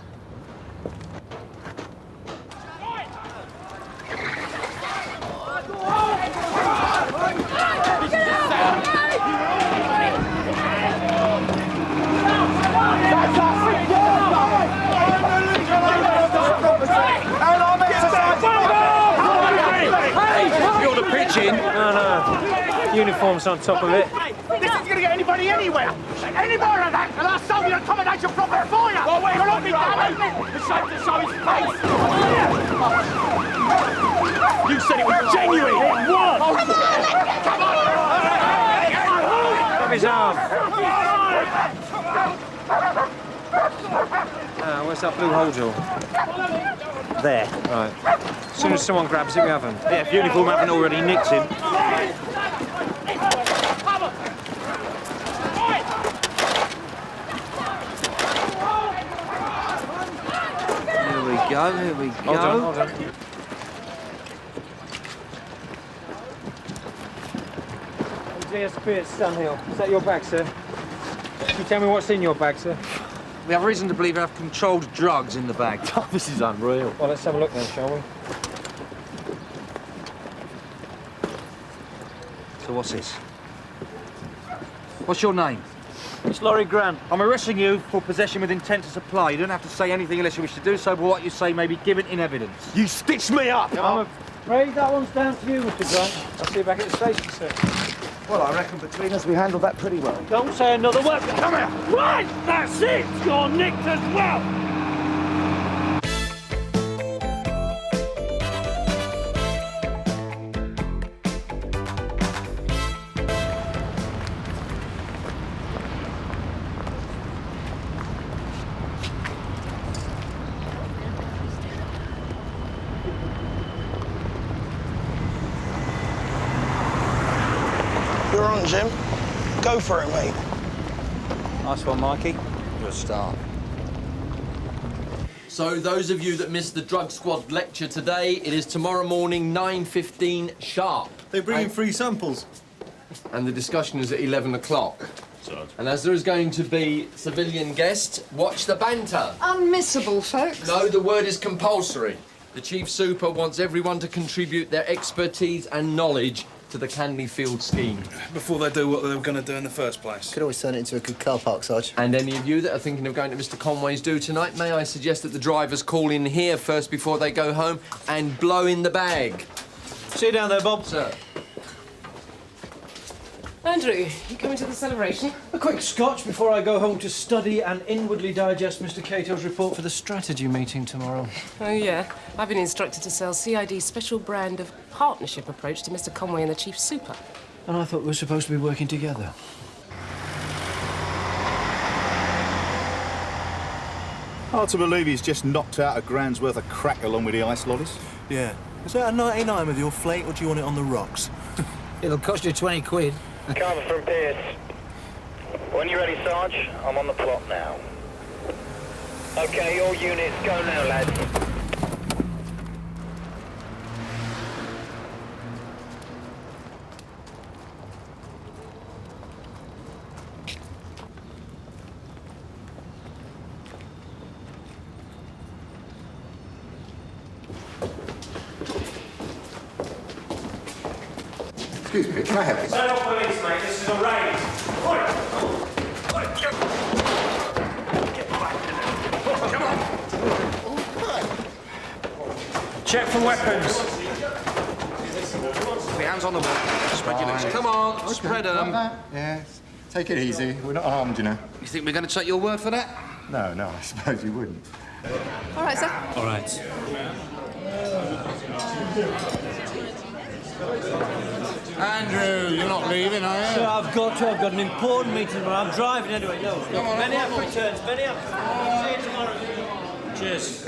No. Uniforms on top of it. This isn't gonna get anybody anywhere! Any more of that, and I'll solve your accommodation problem for you! Well, we're all be damned! The shape to show his face! You said it was genuine! It was! Come on! Grab his arm. Where's that blue hole jewel? There. Right. As soon as someone grabs it, we have him. Yeah, if uniform haven't already nicked him. Here we go. Hold on. DSP at Scannell. Is that your bag, sir? Can you tell me what's in your bag, sir? We have reason to believe we have controlled drugs in the bag. This is unreal. Well, let's have a look then, shall we? So what's this? What's your name? It's Laurie Grant. I'm arresting you for possession with intent to supply. You don't have to say anything unless you wish to do so, but what you say may be given in evidence. You stitched me up! I'm afraid that one's down to you, Mr. Grant. I'll see you back at the station, sir. Well, I reckon between us we handled that pretty well. Don't say another word. Come here! Right, that's it. You're nicked as well. You're on, Jim. Go for it, mate. Nice one, Mikey. You're a star. So those of you that missed the drug squad lecture today, it is tomorrow morning, 9:15 sharp. They bring in free samples. And the discussion is at 11 o'clock. And as there is going to be civilian guests, watch the banter. Unmissable, folks. No, the word is compulsory. The Chief Super wants everyone to contribute their expertise and knowledge to the Canley Field scheme. Before they do what they were going to do in the first place. Could always turn it into a good car park, Sarge. And any of you that are thinking of going to Mr. Conway's do tonight, may I suggest that the drivers call in here first before they go home and blow in the bag. See you down there, Bob. Sir. Andrew, you coming to the celebration? A quick scotch before I go home to study and inwardly digest Mr. Cato's report for the strategy meeting tomorrow. Oh, yeah. I've been instructed to sell CID's special brand of partnership approach to Mr. Conway and the Chief Super. And I thought we were supposed to be working together. Hard to believe he's just knocked out $1,000's worth of crack along with the ice lollies. Yeah. Is that a 99 with your flake, or do you want it on the rocks? It'll cost you 20 quid. Carver from Pearce. When you're ready, Sarge, I'm on the plot now. Okay, all units, go now, lads. Excuse me, can I have this? Set up police, mate. This is a raid. Check for weapons. Put your hands on the wall. Spread your legs. Come on, spread them. Yes. Take it easy. We're not armed, you know. You think we're going to take your word for that? No, I suppose you wouldn't. All right, sir. All right. Andrew, you're not leaving, are you? Sir, I've got to. I've got an important meeting, but I'm driving anyway. No. Many happy returns. Many happy. See you tomorrow. Cheers.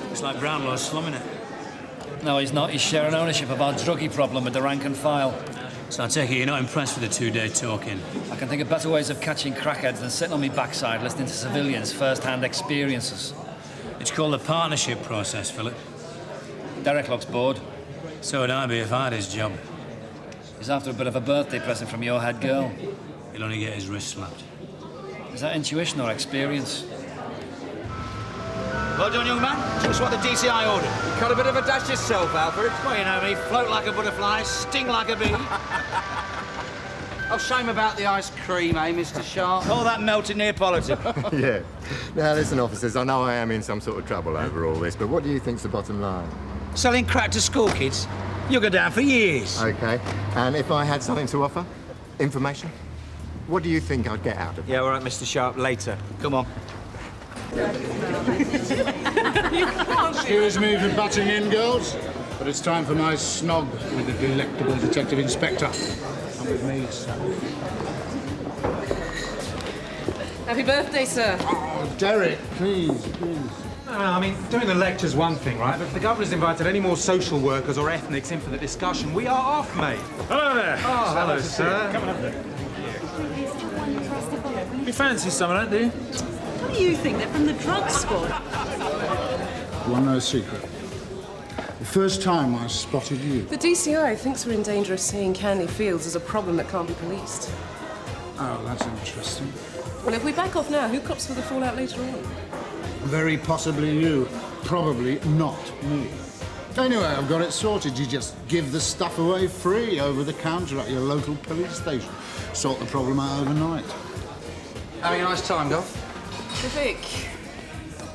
Looks like Brownlow's slumming it. No, he's not. He's sharing ownership of our druggy problem with the rank and file. So I take it you're not impressed with the two-day talking? I can think of better ways of catching crackheads than sitting on my backside listening to civilians' first-hand experiences. It's called the partnership process, Philip. Derek looks bored. So would I be if I had his job. He's after a bit of a birthday present from your head girl. He'll only get his wrist slapped. Is that intuition or experience? Well done, young man. Just what the DCI ordered. You cut a bit of a dash yourself, Alfred. Well, you know me. Float like a butterfly, sting like a bee. Oh, shame about the ice cream, eh, Mr. Sharp? All that melted Neapolitan. Yeah. Now, listen, officers, I know I am in some sort of trouble over all this, but what do you think's the bottom line? Selling crack to school kids? You'll go down for years. OK. And if I had something to offer? Information? What do you think I'd get out of it? Yeah, all right, Mr. Sharp, later. Come on. Excuse me for butting in, girls, but it's time for my snog with the delectable detective inspector. Come with me, sir. Happy birthday, sir. Oh, Derek, please. I mean, doing the lecture's one thing, right? But if the governor's invited any more social workers or ethnics in for the discussion, we are off, mate. Hello there. Oh, hello, sir. Come on up there. You fancy some of that, do you? What do you think? They're from the drug squad. One no secret. The first time I spotted you. The DCI thinks we're in danger of seeing Canley Fields as a problem that can't be policed. Oh, that's interesting. Well, if we back off now, who cops for the fallout later on? Very possibly you. Probably not me. Anyway, I've got it sorted. You just give the stuff away free over the counter at your local police station. Sort the problem out overnight. Having a nice time, Goff? Vic,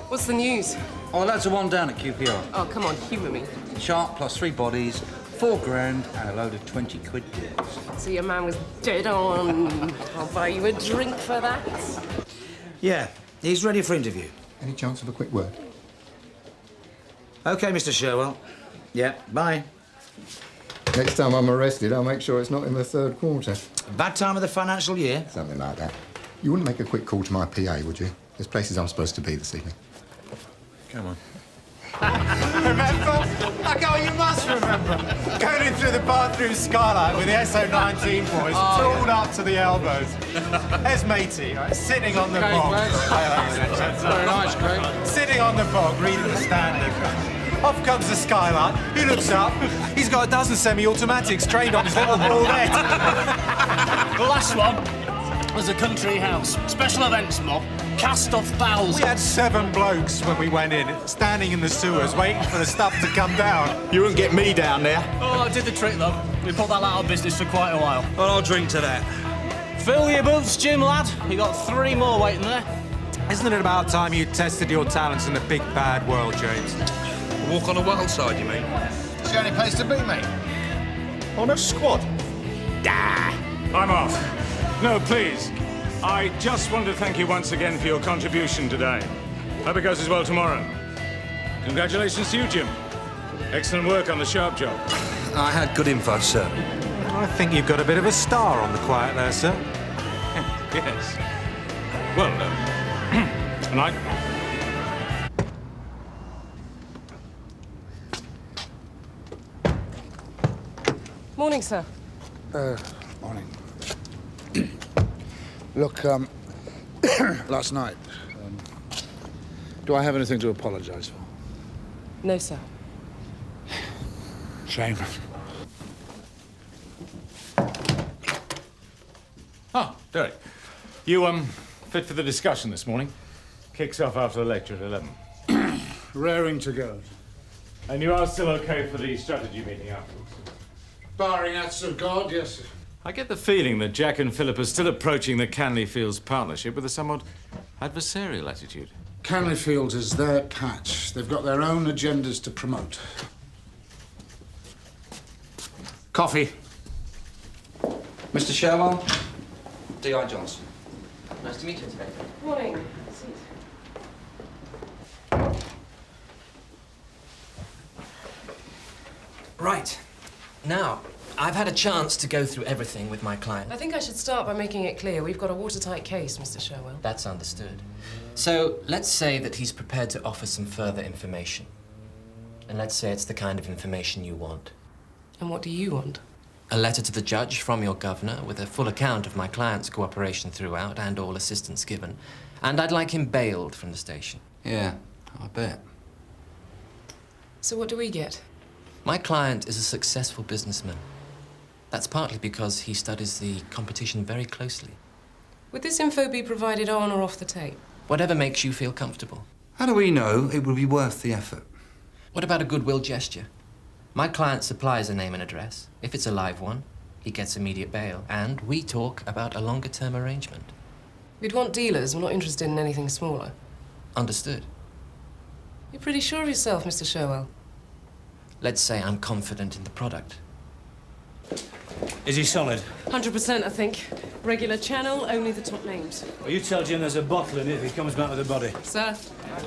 what's the news? Oh, the lads are one down at QPR. Oh, come on, humour me. Sharp plus 3 bodies, 4 grand, and a load of 20 quid bills. So your man was dead on. I'll buy you a drink for that. Yeah, he's ready for interview. Any chance of a quick word? OK, Mr. Sherwell. Yeah, bye. Next time I'm arrested, I'll make sure it's not in the third quarter. Bad time of the financial year? Something like that. You wouldn't make a quick call to my PA, would you? There's places I'm supposed to be this evening. Come on. Remember? Oh, you must remember. Going in through the bathroom skylight with the SO19 boys, tooled up to the elbows. There's matey, right, sitting on the bog. Very nice, Craig. Sitting on the bog, reading the Standard. Off comes the skylight. He looks up. He's got a dozen semi-automatics trained on his little bald head. The last one was a country house. Special events mob. Cast off fowls. We had 7 blokes when we went in, standing in the sewers, waiting for the stuff to come down. You wouldn't get me down there. Oh, it did the trick, though. We put that out of business for quite a while. Well, I'll drink to that. Fill your boots, Jim, lad. You got 3 more waiting there. Isn't it about time you tested your talents in the big bad world, James? Walk on the wild side, you mean? It's the only place to be, mate. On a squad? I'm off. No, please. I just want to thank you once again for your contribution today. Hope it goes as well tomorrow. Congratulations to you, Jim. Excellent work on the sharp job. I had good info, sir. I think you've got a bit of a star on the quiet there, sir. Yes. Well, good night. Morning, sir. Morning. Look, last night, do I have anything to apologise for? No, sir. Shame. Ah, Derek. You, fit for the discussion this morning? Kicks off after the lecture at 11. Raring to go. And you are still okay for the strategy meeting afterwards? Barring acts of God, yes, sir. I get the feeling that Jack and Philip are still approaching the Canley Fields partnership with a somewhat adversarial attitude. Canley Fields is their patch. They've got their own agendas to promote. Coffee. Mr. Sherwell, D.I. Johnson. Nice to meet you today. Morning. Right. Now, I've had a chance to go through everything with my client. I think I should start by making it clear we've got a watertight case, Mr. Sherwell. That's understood. So, let's say that he's prepared to offer some further information. And let's say it's the kind of information you want. And what do you want? A letter to the judge from your governor with a full account of my client's cooperation throughout and all assistance given. And I'd like him bailed from the station. Yeah, I bet. So what do we get? My client is a successful businessman. That's partly because he studies the competition very closely. Would this info be provided on or off the tape? Whatever makes you feel comfortable. How do we know it would be worth the effort? What about a goodwill gesture? My client supplies a name and address. If it's a live one, he gets immediate bail. And we talk about a longer-term arrangement. We'd want dealers. We're not interested in anything smaller. Understood. You're pretty sure of yourself, Mr. Sherwell. Let's say I'm confident in the product. Is he solid? 100%, I think. Regular channel, only the top names. Well, you tell Jim there's a bottle in it if he comes back with a body. Sir? I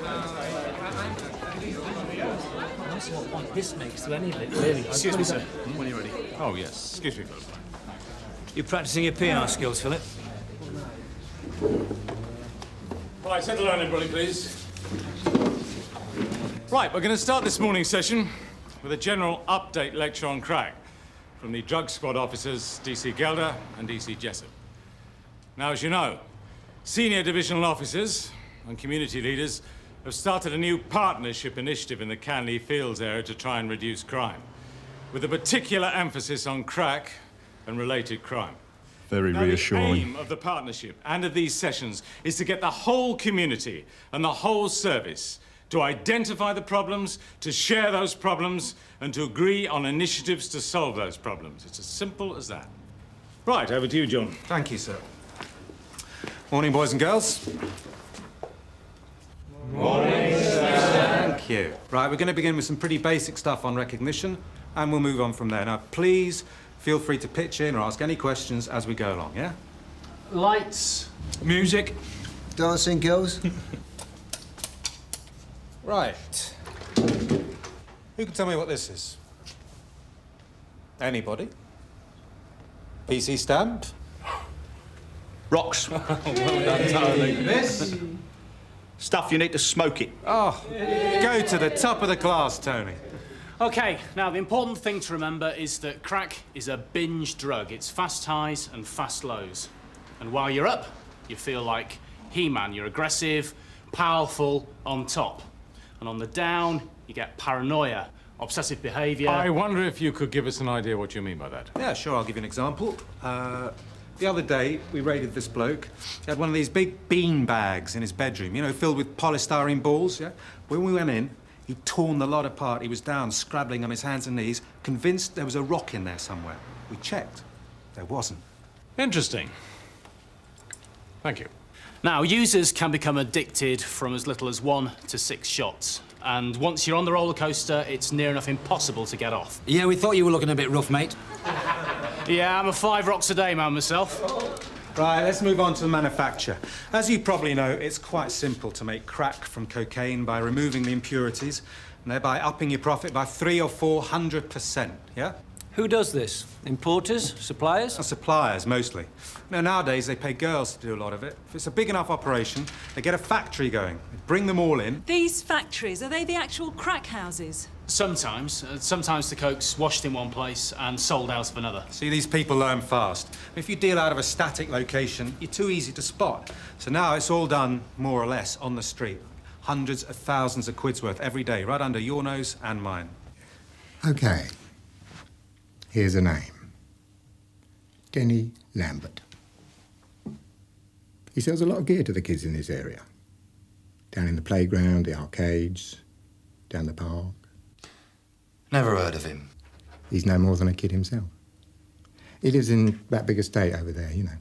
don't see what point this makes to any of it, really. Excuse me, sir. When you're ready. Oh, yes. Excuse me, Philip. You practicing your PR skills, Philip? Right, settle down, everybody, please. Right, we're going to start this morning's session with a general update lecture on crack from the drug squad officers, DC Gelder and DC Jessup. Now, as you know, senior divisional officers and community leaders have started a new partnership initiative in the Canley Fields area to try and reduce crime, with a particular emphasis on crack and related crime. Very reassuring. The aim of the partnership and of these sessions is to get the whole community and the whole service to identify the problems, to share those problems, and to agree on initiatives to solve those problems. It's as simple as that. Right, over to you, John. Thank you, sir. Morning, boys and girls. Morning, sir. Thank you. Right, we're going to begin with some pretty basic stuff on recognition, and we'll move on from there. Now, please feel free to pitch in or ask any questions as we go along, yeah? Lights. Music. Dancing girls. Right. Who can tell me what this is? Anybody? PC stamp? Rocks. Well done, Tony. This? Stuff you need to smoke it. Oh, go to the top of the class, Tony. OK, now the important thing to remember is that crack is a binge drug. It's fast highs and fast lows. And while you're up, you feel like He-Man. You're aggressive, powerful, on top. And on the down, you get paranoia, obsessive behaviour. I wonder if you could give us an idea what you mean by that. Yeah, sure, I'll give you an example. The other day, we raided this bloke. He had one of these big bean bags in his bedroom, you know, filled with polystyrene balls, yeah? When we went in, he'd torn the lot apart. He was down, scrabbling on his hands and knees, convinced there was a rock in there somewhere. We checked. There wasn't. Interesting. Thank you. Now, users can become addicted from as little as 1 to 6 shots. And once you're on the roller coaster, it's near enough impossible to get off. Yeah, we thought you were looking a bit rough, mate. Yeah, I'm a 5 rocks a day man myself. Right, let's move on to the manufacture. As you probably know, it's quite simple to make crack from cocaine by removing the impurities and thereby upping your profit by 300 or 400%, yeah? Who does this? Importers? Suppliers? Suppliers, mostly. You know, nowadays, they pay girls to do a lot of it. If it's a big enough operation, they get a factory going. They bring them all in. These factories, are they the actual crack houses? Sometimes. Sometimes the coke's washed in one place and sold out of another. See, these people learn fast. If you deal out of a static location, you're too easy to spot. So now it's all done, more or less, on the street. Hundreds of thousands of quid's worth every day, right under your nose and mine. OK. Here's a name. Denny Lambert. He sells a lot of gear to the kids in this area. Down in the playground, the arcades, down the park. Never heard of him. He's no more than a kid himself. He lives in that big estate over there, you know.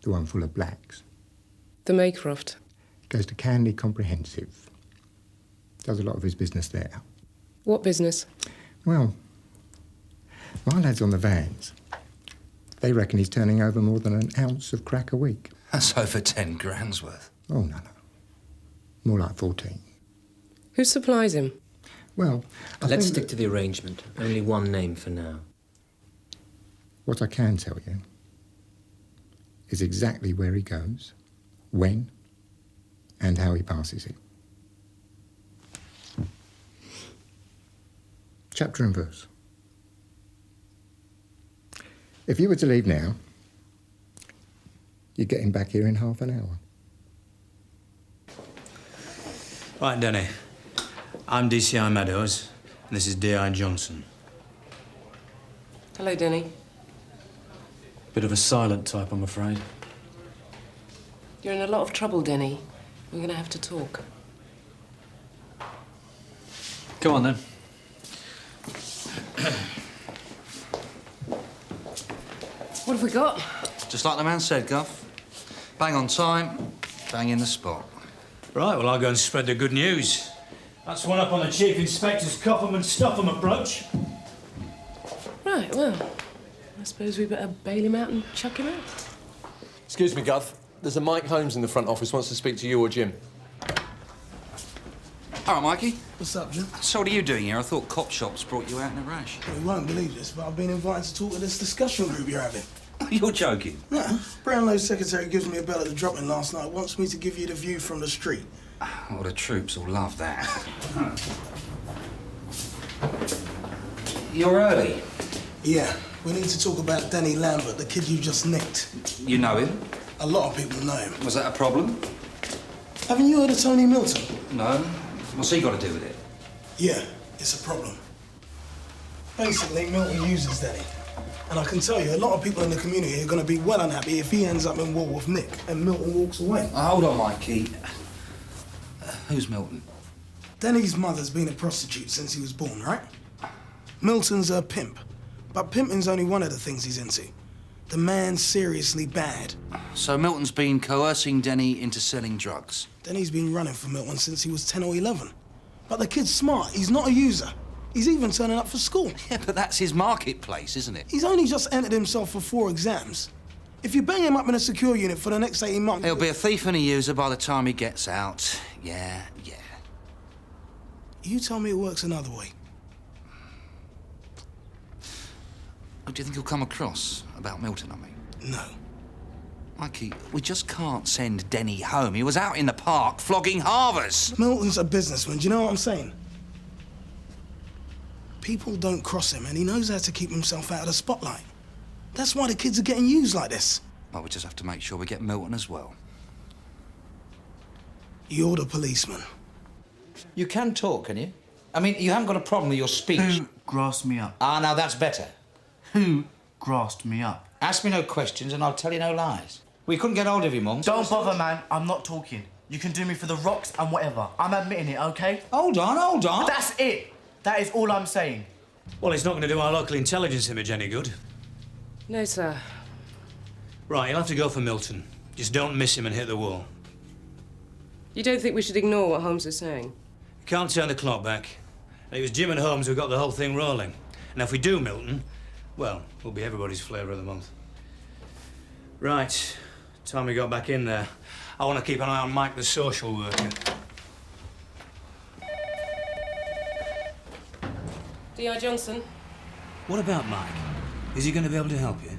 The one full of blacks. The Maycroft. Goes to Canley Comprehensive. Does a lot of his business there. What business? Well, my lads on the vans, they reckon he's turning over more than an ounce of crack a week. That's over 10 grand's worth. Oh, no. More like 14. Who supplies him? Well, Let's stick to the arrangement. Only one name for now. What I can tell you is exactly where he goes, when, and how he passes it. Chapter and verse. If you were to leave now, you'd get him back here in half an hour. Right, Denny. I'm DCI Meadows, and this is DI Johnson. Hello, Denny. Bit of a silent type, I'm afraid. You're in a lot of trouble, Denny. We're going to have to talk. Go on, then. What have we got? Just like the man said, Gov. Bang on time, bang in the spot. Right, well, I'll go and spread the good news. That's one up on the Chief Inspector's cuff 'em and stuff 'em approach. Right, well, I suppose we better bail him out and chuck him out. Excuse me, Gov. There's a Mike Holmes in the front office, wants to speak to you or Jim. All right, Mikey. What's up, Jim? So what are you doing here? I thought cop shops brought you out in a rash. Well, you won't believe this, but I've been invited to talk to this discussion group you're having. You're joking. No, Brownlow's secretary gives me a bell at the drop-in last night. Wants me to give you the view from the street. Well, the troops will love that. You're early. Yeah, we need to talk about Denny Lambert, the kid you just nicked. You know him? A lot of people know him. Was that a problem? Haven't you heard of Tony Milton? No. What's he got to do with it? Yeah, it's a problem. Basically, Milton uses Denny. And I can tell you, a lot of people in the community are going to be well unhappy if he ends up in war with Nick and Milton walks away. Hold on, Mikey. Who's Milton? Denny's mother's been a prostitute since he was born, right? Milton's a pimp. But pimping's only one of the things he's into. The man's seriously bad. So Milton's been coercing Denny into selling drugs? Denny's been running for Milton since he was 10 or 11. But the kid's smart. He's not a user. He's even turning up for school. Yeah, but that's his marketplace, isn't it? He's only just entered himself for 4 exams. If you bang him up in a secure unit for the next 18 months... He'll be a thief and a user by the time he gets out. Yeah. You tell me it works another way. Oh, do you think he'll come across about Milton, I mean? No. Mikey, we just can't send Denny home. He was out in the park flogging harvers. Milton's a businessman, do you know what I'm saying? People don't cross him, and he knows how to keep himself out of the spotlight. That's why the kids are getting used like this. Well, we just have to make sure we get Milton as well. You're the policeman. You can talk, can you? I mean, you haven't got a problem with your speech. Who grasped me up? Ah, now that's better. Who grasped me up? Ask me no questions and I'll tell you no lies. We couldn't get hold of you, Mum. Don't bother, man. I'm not talking. You can do me for the rocks and whatever. I'm admitting it, OK? Hold on. That's it. That is all I'm saying. Well, it's not going to do our local intelligence image any good. No, sir. Right, you'll have to go for Milton. Just don't miss him and hit the wall. You don't think we should ignore what Holmes is saying? Can't turn the clock back. It was Jim and Holmes who got the whole thing rolling. And if we do Milton, well, we'll be everybody's flavour of the month. Right, time we got back in there. I want to keep an eye on Mike, the social worker. D.I. Johnson? What about Mike? Is he going to be able to help you?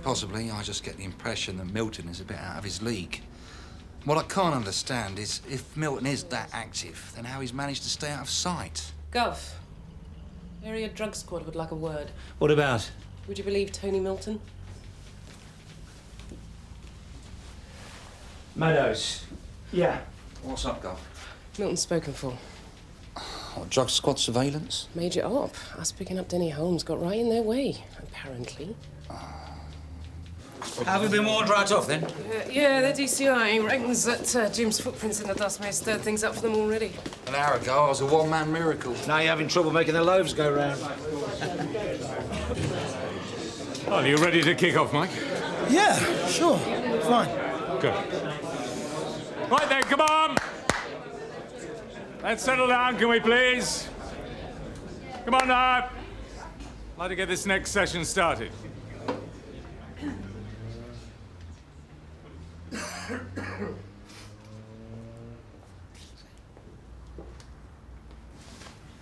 Possibly. I just get the impression that Milton is a bit out of his league. What I can't understand is if Milton is that active, then how he's managed to stay out of sight. Gov, Area Drug Squad would like a word. What about? Would you believe Tony Milton? Meadows. Yeah. What's up, Gov? Milton's spoken for. What, drug squad surveillance? Major op. Us picking up Denny Holmes got right in their way, apparently. Have we been warned right off, then? Yeah, the DCI reckons that Jim's footprints in the dust may have stirred things up for them already. An hour ago, I was a one-man miracle. Now you're having trouble making the loaves go round. Well, you ready to kick off, Mike? Yeah, sure. Fine. Good. Right then, come on! Let's settle down, can we please? Come on now. I'd like to get this next session started.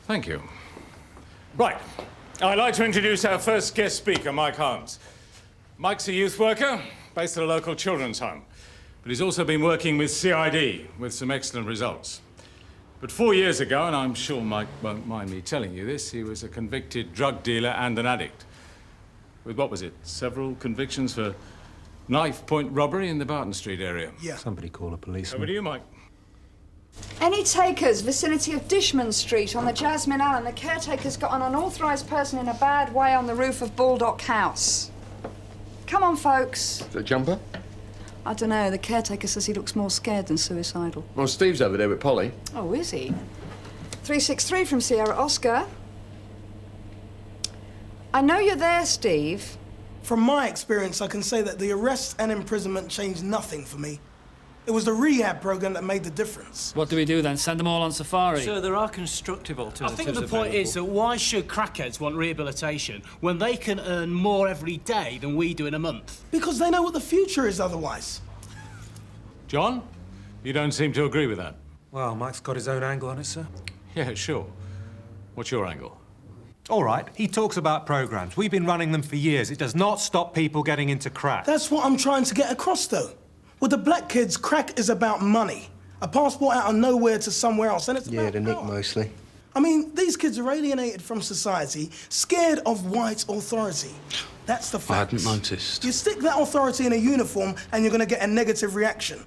Thank you. Right. I'd like to introduce our first guest speaker, Mike Holmes. Mike's a youth worker based at a local children's home, but he's also been working with CID with some excellent results. But 4 years ago, and I'm sure Mike won't mind me telling you this, he was a convicted drug dealer and an addict. With, what was it, several convictions for knife point robbery in the Barton Street area. Yeah. Somebody call a policeman. Over to you, Mike. Any takers, vicinity of Dishman Street on the Jasmine Allen. The caretaker's got an unauthorised person in a bad way on the roof of Baldock House. Come on, folks. Is that Jumper? I don't know. The caretaker says he looks more scared than suicidal. Well, Steve's over there with Polly. Oh, is he? 363 from Sierra Oscar. I know you're there, Steve. From my experience, I can say that the arrest and imprisonment changed nothing for me. It was the rehab program that made the difference. What do we do then? Send them all on safari? Sir, there are constructive I alternatives think the point is that why should crackheads want rehabilitation when they can earn more every day than we do in a month? Because they know what the future is otherwise. John, you don't seem to agree with that. Well, Mike's got his own angle on it, sir. Yeah, sure. What's your angle? All right, he talks about programs. We've been running them for years. It does not stop people getting into crack. That's what I'm trying to get across, though. With the black kids, crack is about money. A passport out of nowhere to somewhere else, and it's about the Nick power. mostly. I mean, these kids are alienated from society, scared of white authority. That's the fact. I hadn't noticed. You stick that authority in a uniform, and you're going to get a negative reaction.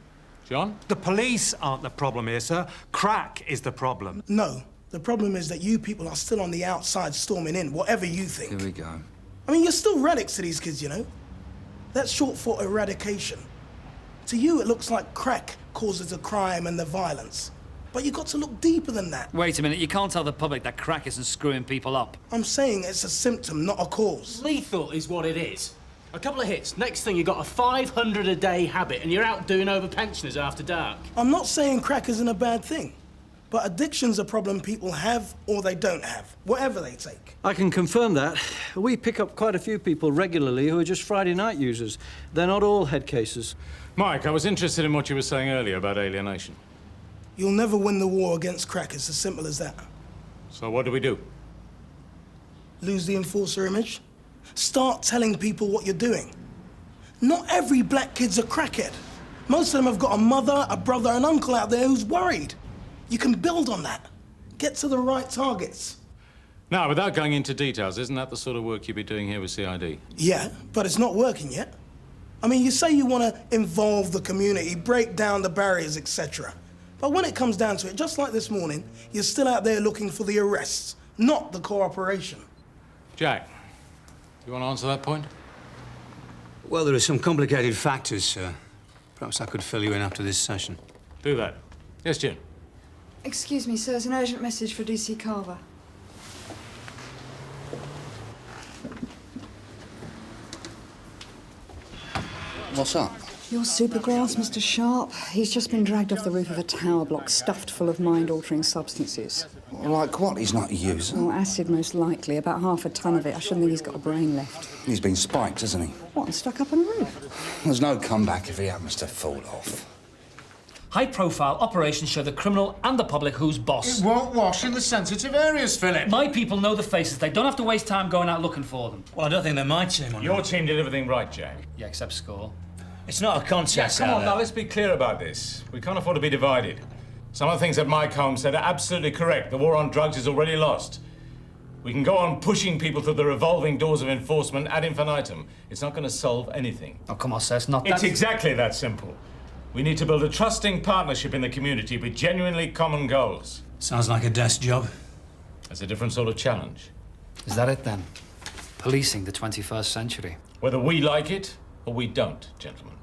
John? The police aren't the problem here, sir. Crack is the problem. No, the problem is that you people are still on the outside storming in, whatever you think. Here we go. I mean, you're still relics to these kids, you know? That's short for eradication. To you, it looks like crack causes the crime and the violence. But you've got to look deeper than that. Wait a minute, you can't tell the public that crack isn't screwing people up. I'm saying it's a symptom, not a cause. Lethal is what it is. A couple of hits, next thing you got a 500 a day habit and you're out doing over pensioners after dark. I'm not saying crack isn't a bad thing, but addiction's a problem people have or they don't have, whatever they take. I can confirm that. We pick up quite a few people regularly who are just Friday night users. They're not all head cases. Mike, I was interested in what you were saying earlier about alienation. You'll never win the war against crack, it's as simple as that. So what do we do? Lose the enforcer image? Start telling people what you're doing. Not every black kid's a crackhead. Most of them have got a mother, a brother, an uncle out there who's worried. You can build on that. Get to the right targets. Now, without going into details, isn't that the sort of work you'd be doing here with CID? Yeah, but it's not working yet. I mean, you say you want to involve the community, break down the barriers, etc. But when it comes down to it, just like this morning, you're still out there looking for the arrests, not the cooperation. Jack, do you want to answer that point? Well, there are some complicated factors, sir. Perhaps I could fill you in after this session. Do that. Yes, Jim? Excuse me, sir. There's an urgent message for DC Carver. What's up? Your supergrass, Mr. Sharp. He's just been dragged off the roof of a tower block stuffed full of mind-altering substances. Like what? He's not a user. Oh, acid, most likely. About half a ton of it. I shouldn't think he's got a brain left. He's been spiked, hasn't he? What, and stuck up on a roof? There's no comeback if he happens to fall off. High-profile operations show the criminal and the public who's boss. It won't wash in the sensitive areas, Philip. My people know the faces. They don't have to waste time going out looking for them. Well, I don't think they're my team on Your that. team did everything right, Jack. Yeah, except score. It's not a contest. Come out on, there. now, let's be clear about this. We can't afford to be divided. Some of the things that Mike Holmes said are absolutely correct. The war on drugs is already lost. We can go on pushing people through the revolving doors of enforcement ad infinitum. It's not going to solve anything. Oh, come on, sir, it's not that... It's exactly that simple. We need to build a trusting partnership in the community with genuinely common goals. Sounds like a desk job. It's a different sort of challenge. Is that it, then? Policing the 21st century. Whether we like it or we don't, gentlemen.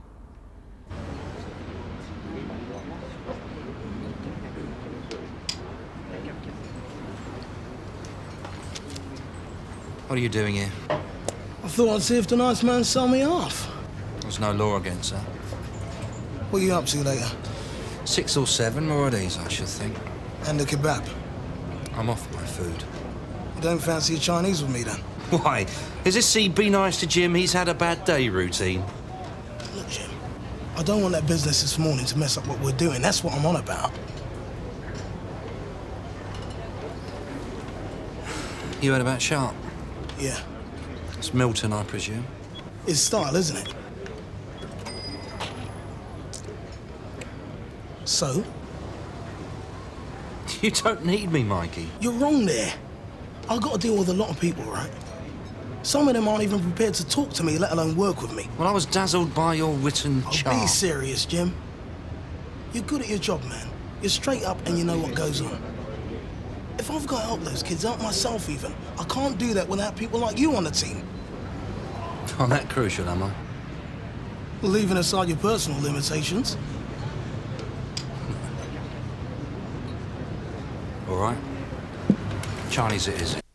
What are you doing here? I thought I'd see if the nice man sold me off. There's no law against that. What are you up to later? 6 or 7, more of these, I should think. And the kebab. I'm off my food. You don't fancy a Chinese with me, then? Why? Is this see be nice to Jim, he's had a bad day routine? Look, Jim, I don't want that business this morning to mess up what we're doing. That's what I'm on about. You heard about Sharp? Yeah. It's Milton, I presume. His style, isn't it? So? You don't need me, Mikey. You're wrong there. I've got to deal with a lot of people, right? Some of them aren't even prepared to talk to me, let alone work with me. Well, I was dazzled by your written chart. Be serious, Jim. You're good at your job, man. You're straight up and you know what goes on. If I've got to help those kids out myself even, I can't do that without people like you on the team. I'm that crucial, am I? Leaving aside your personal limitations. All right. Chinese it is.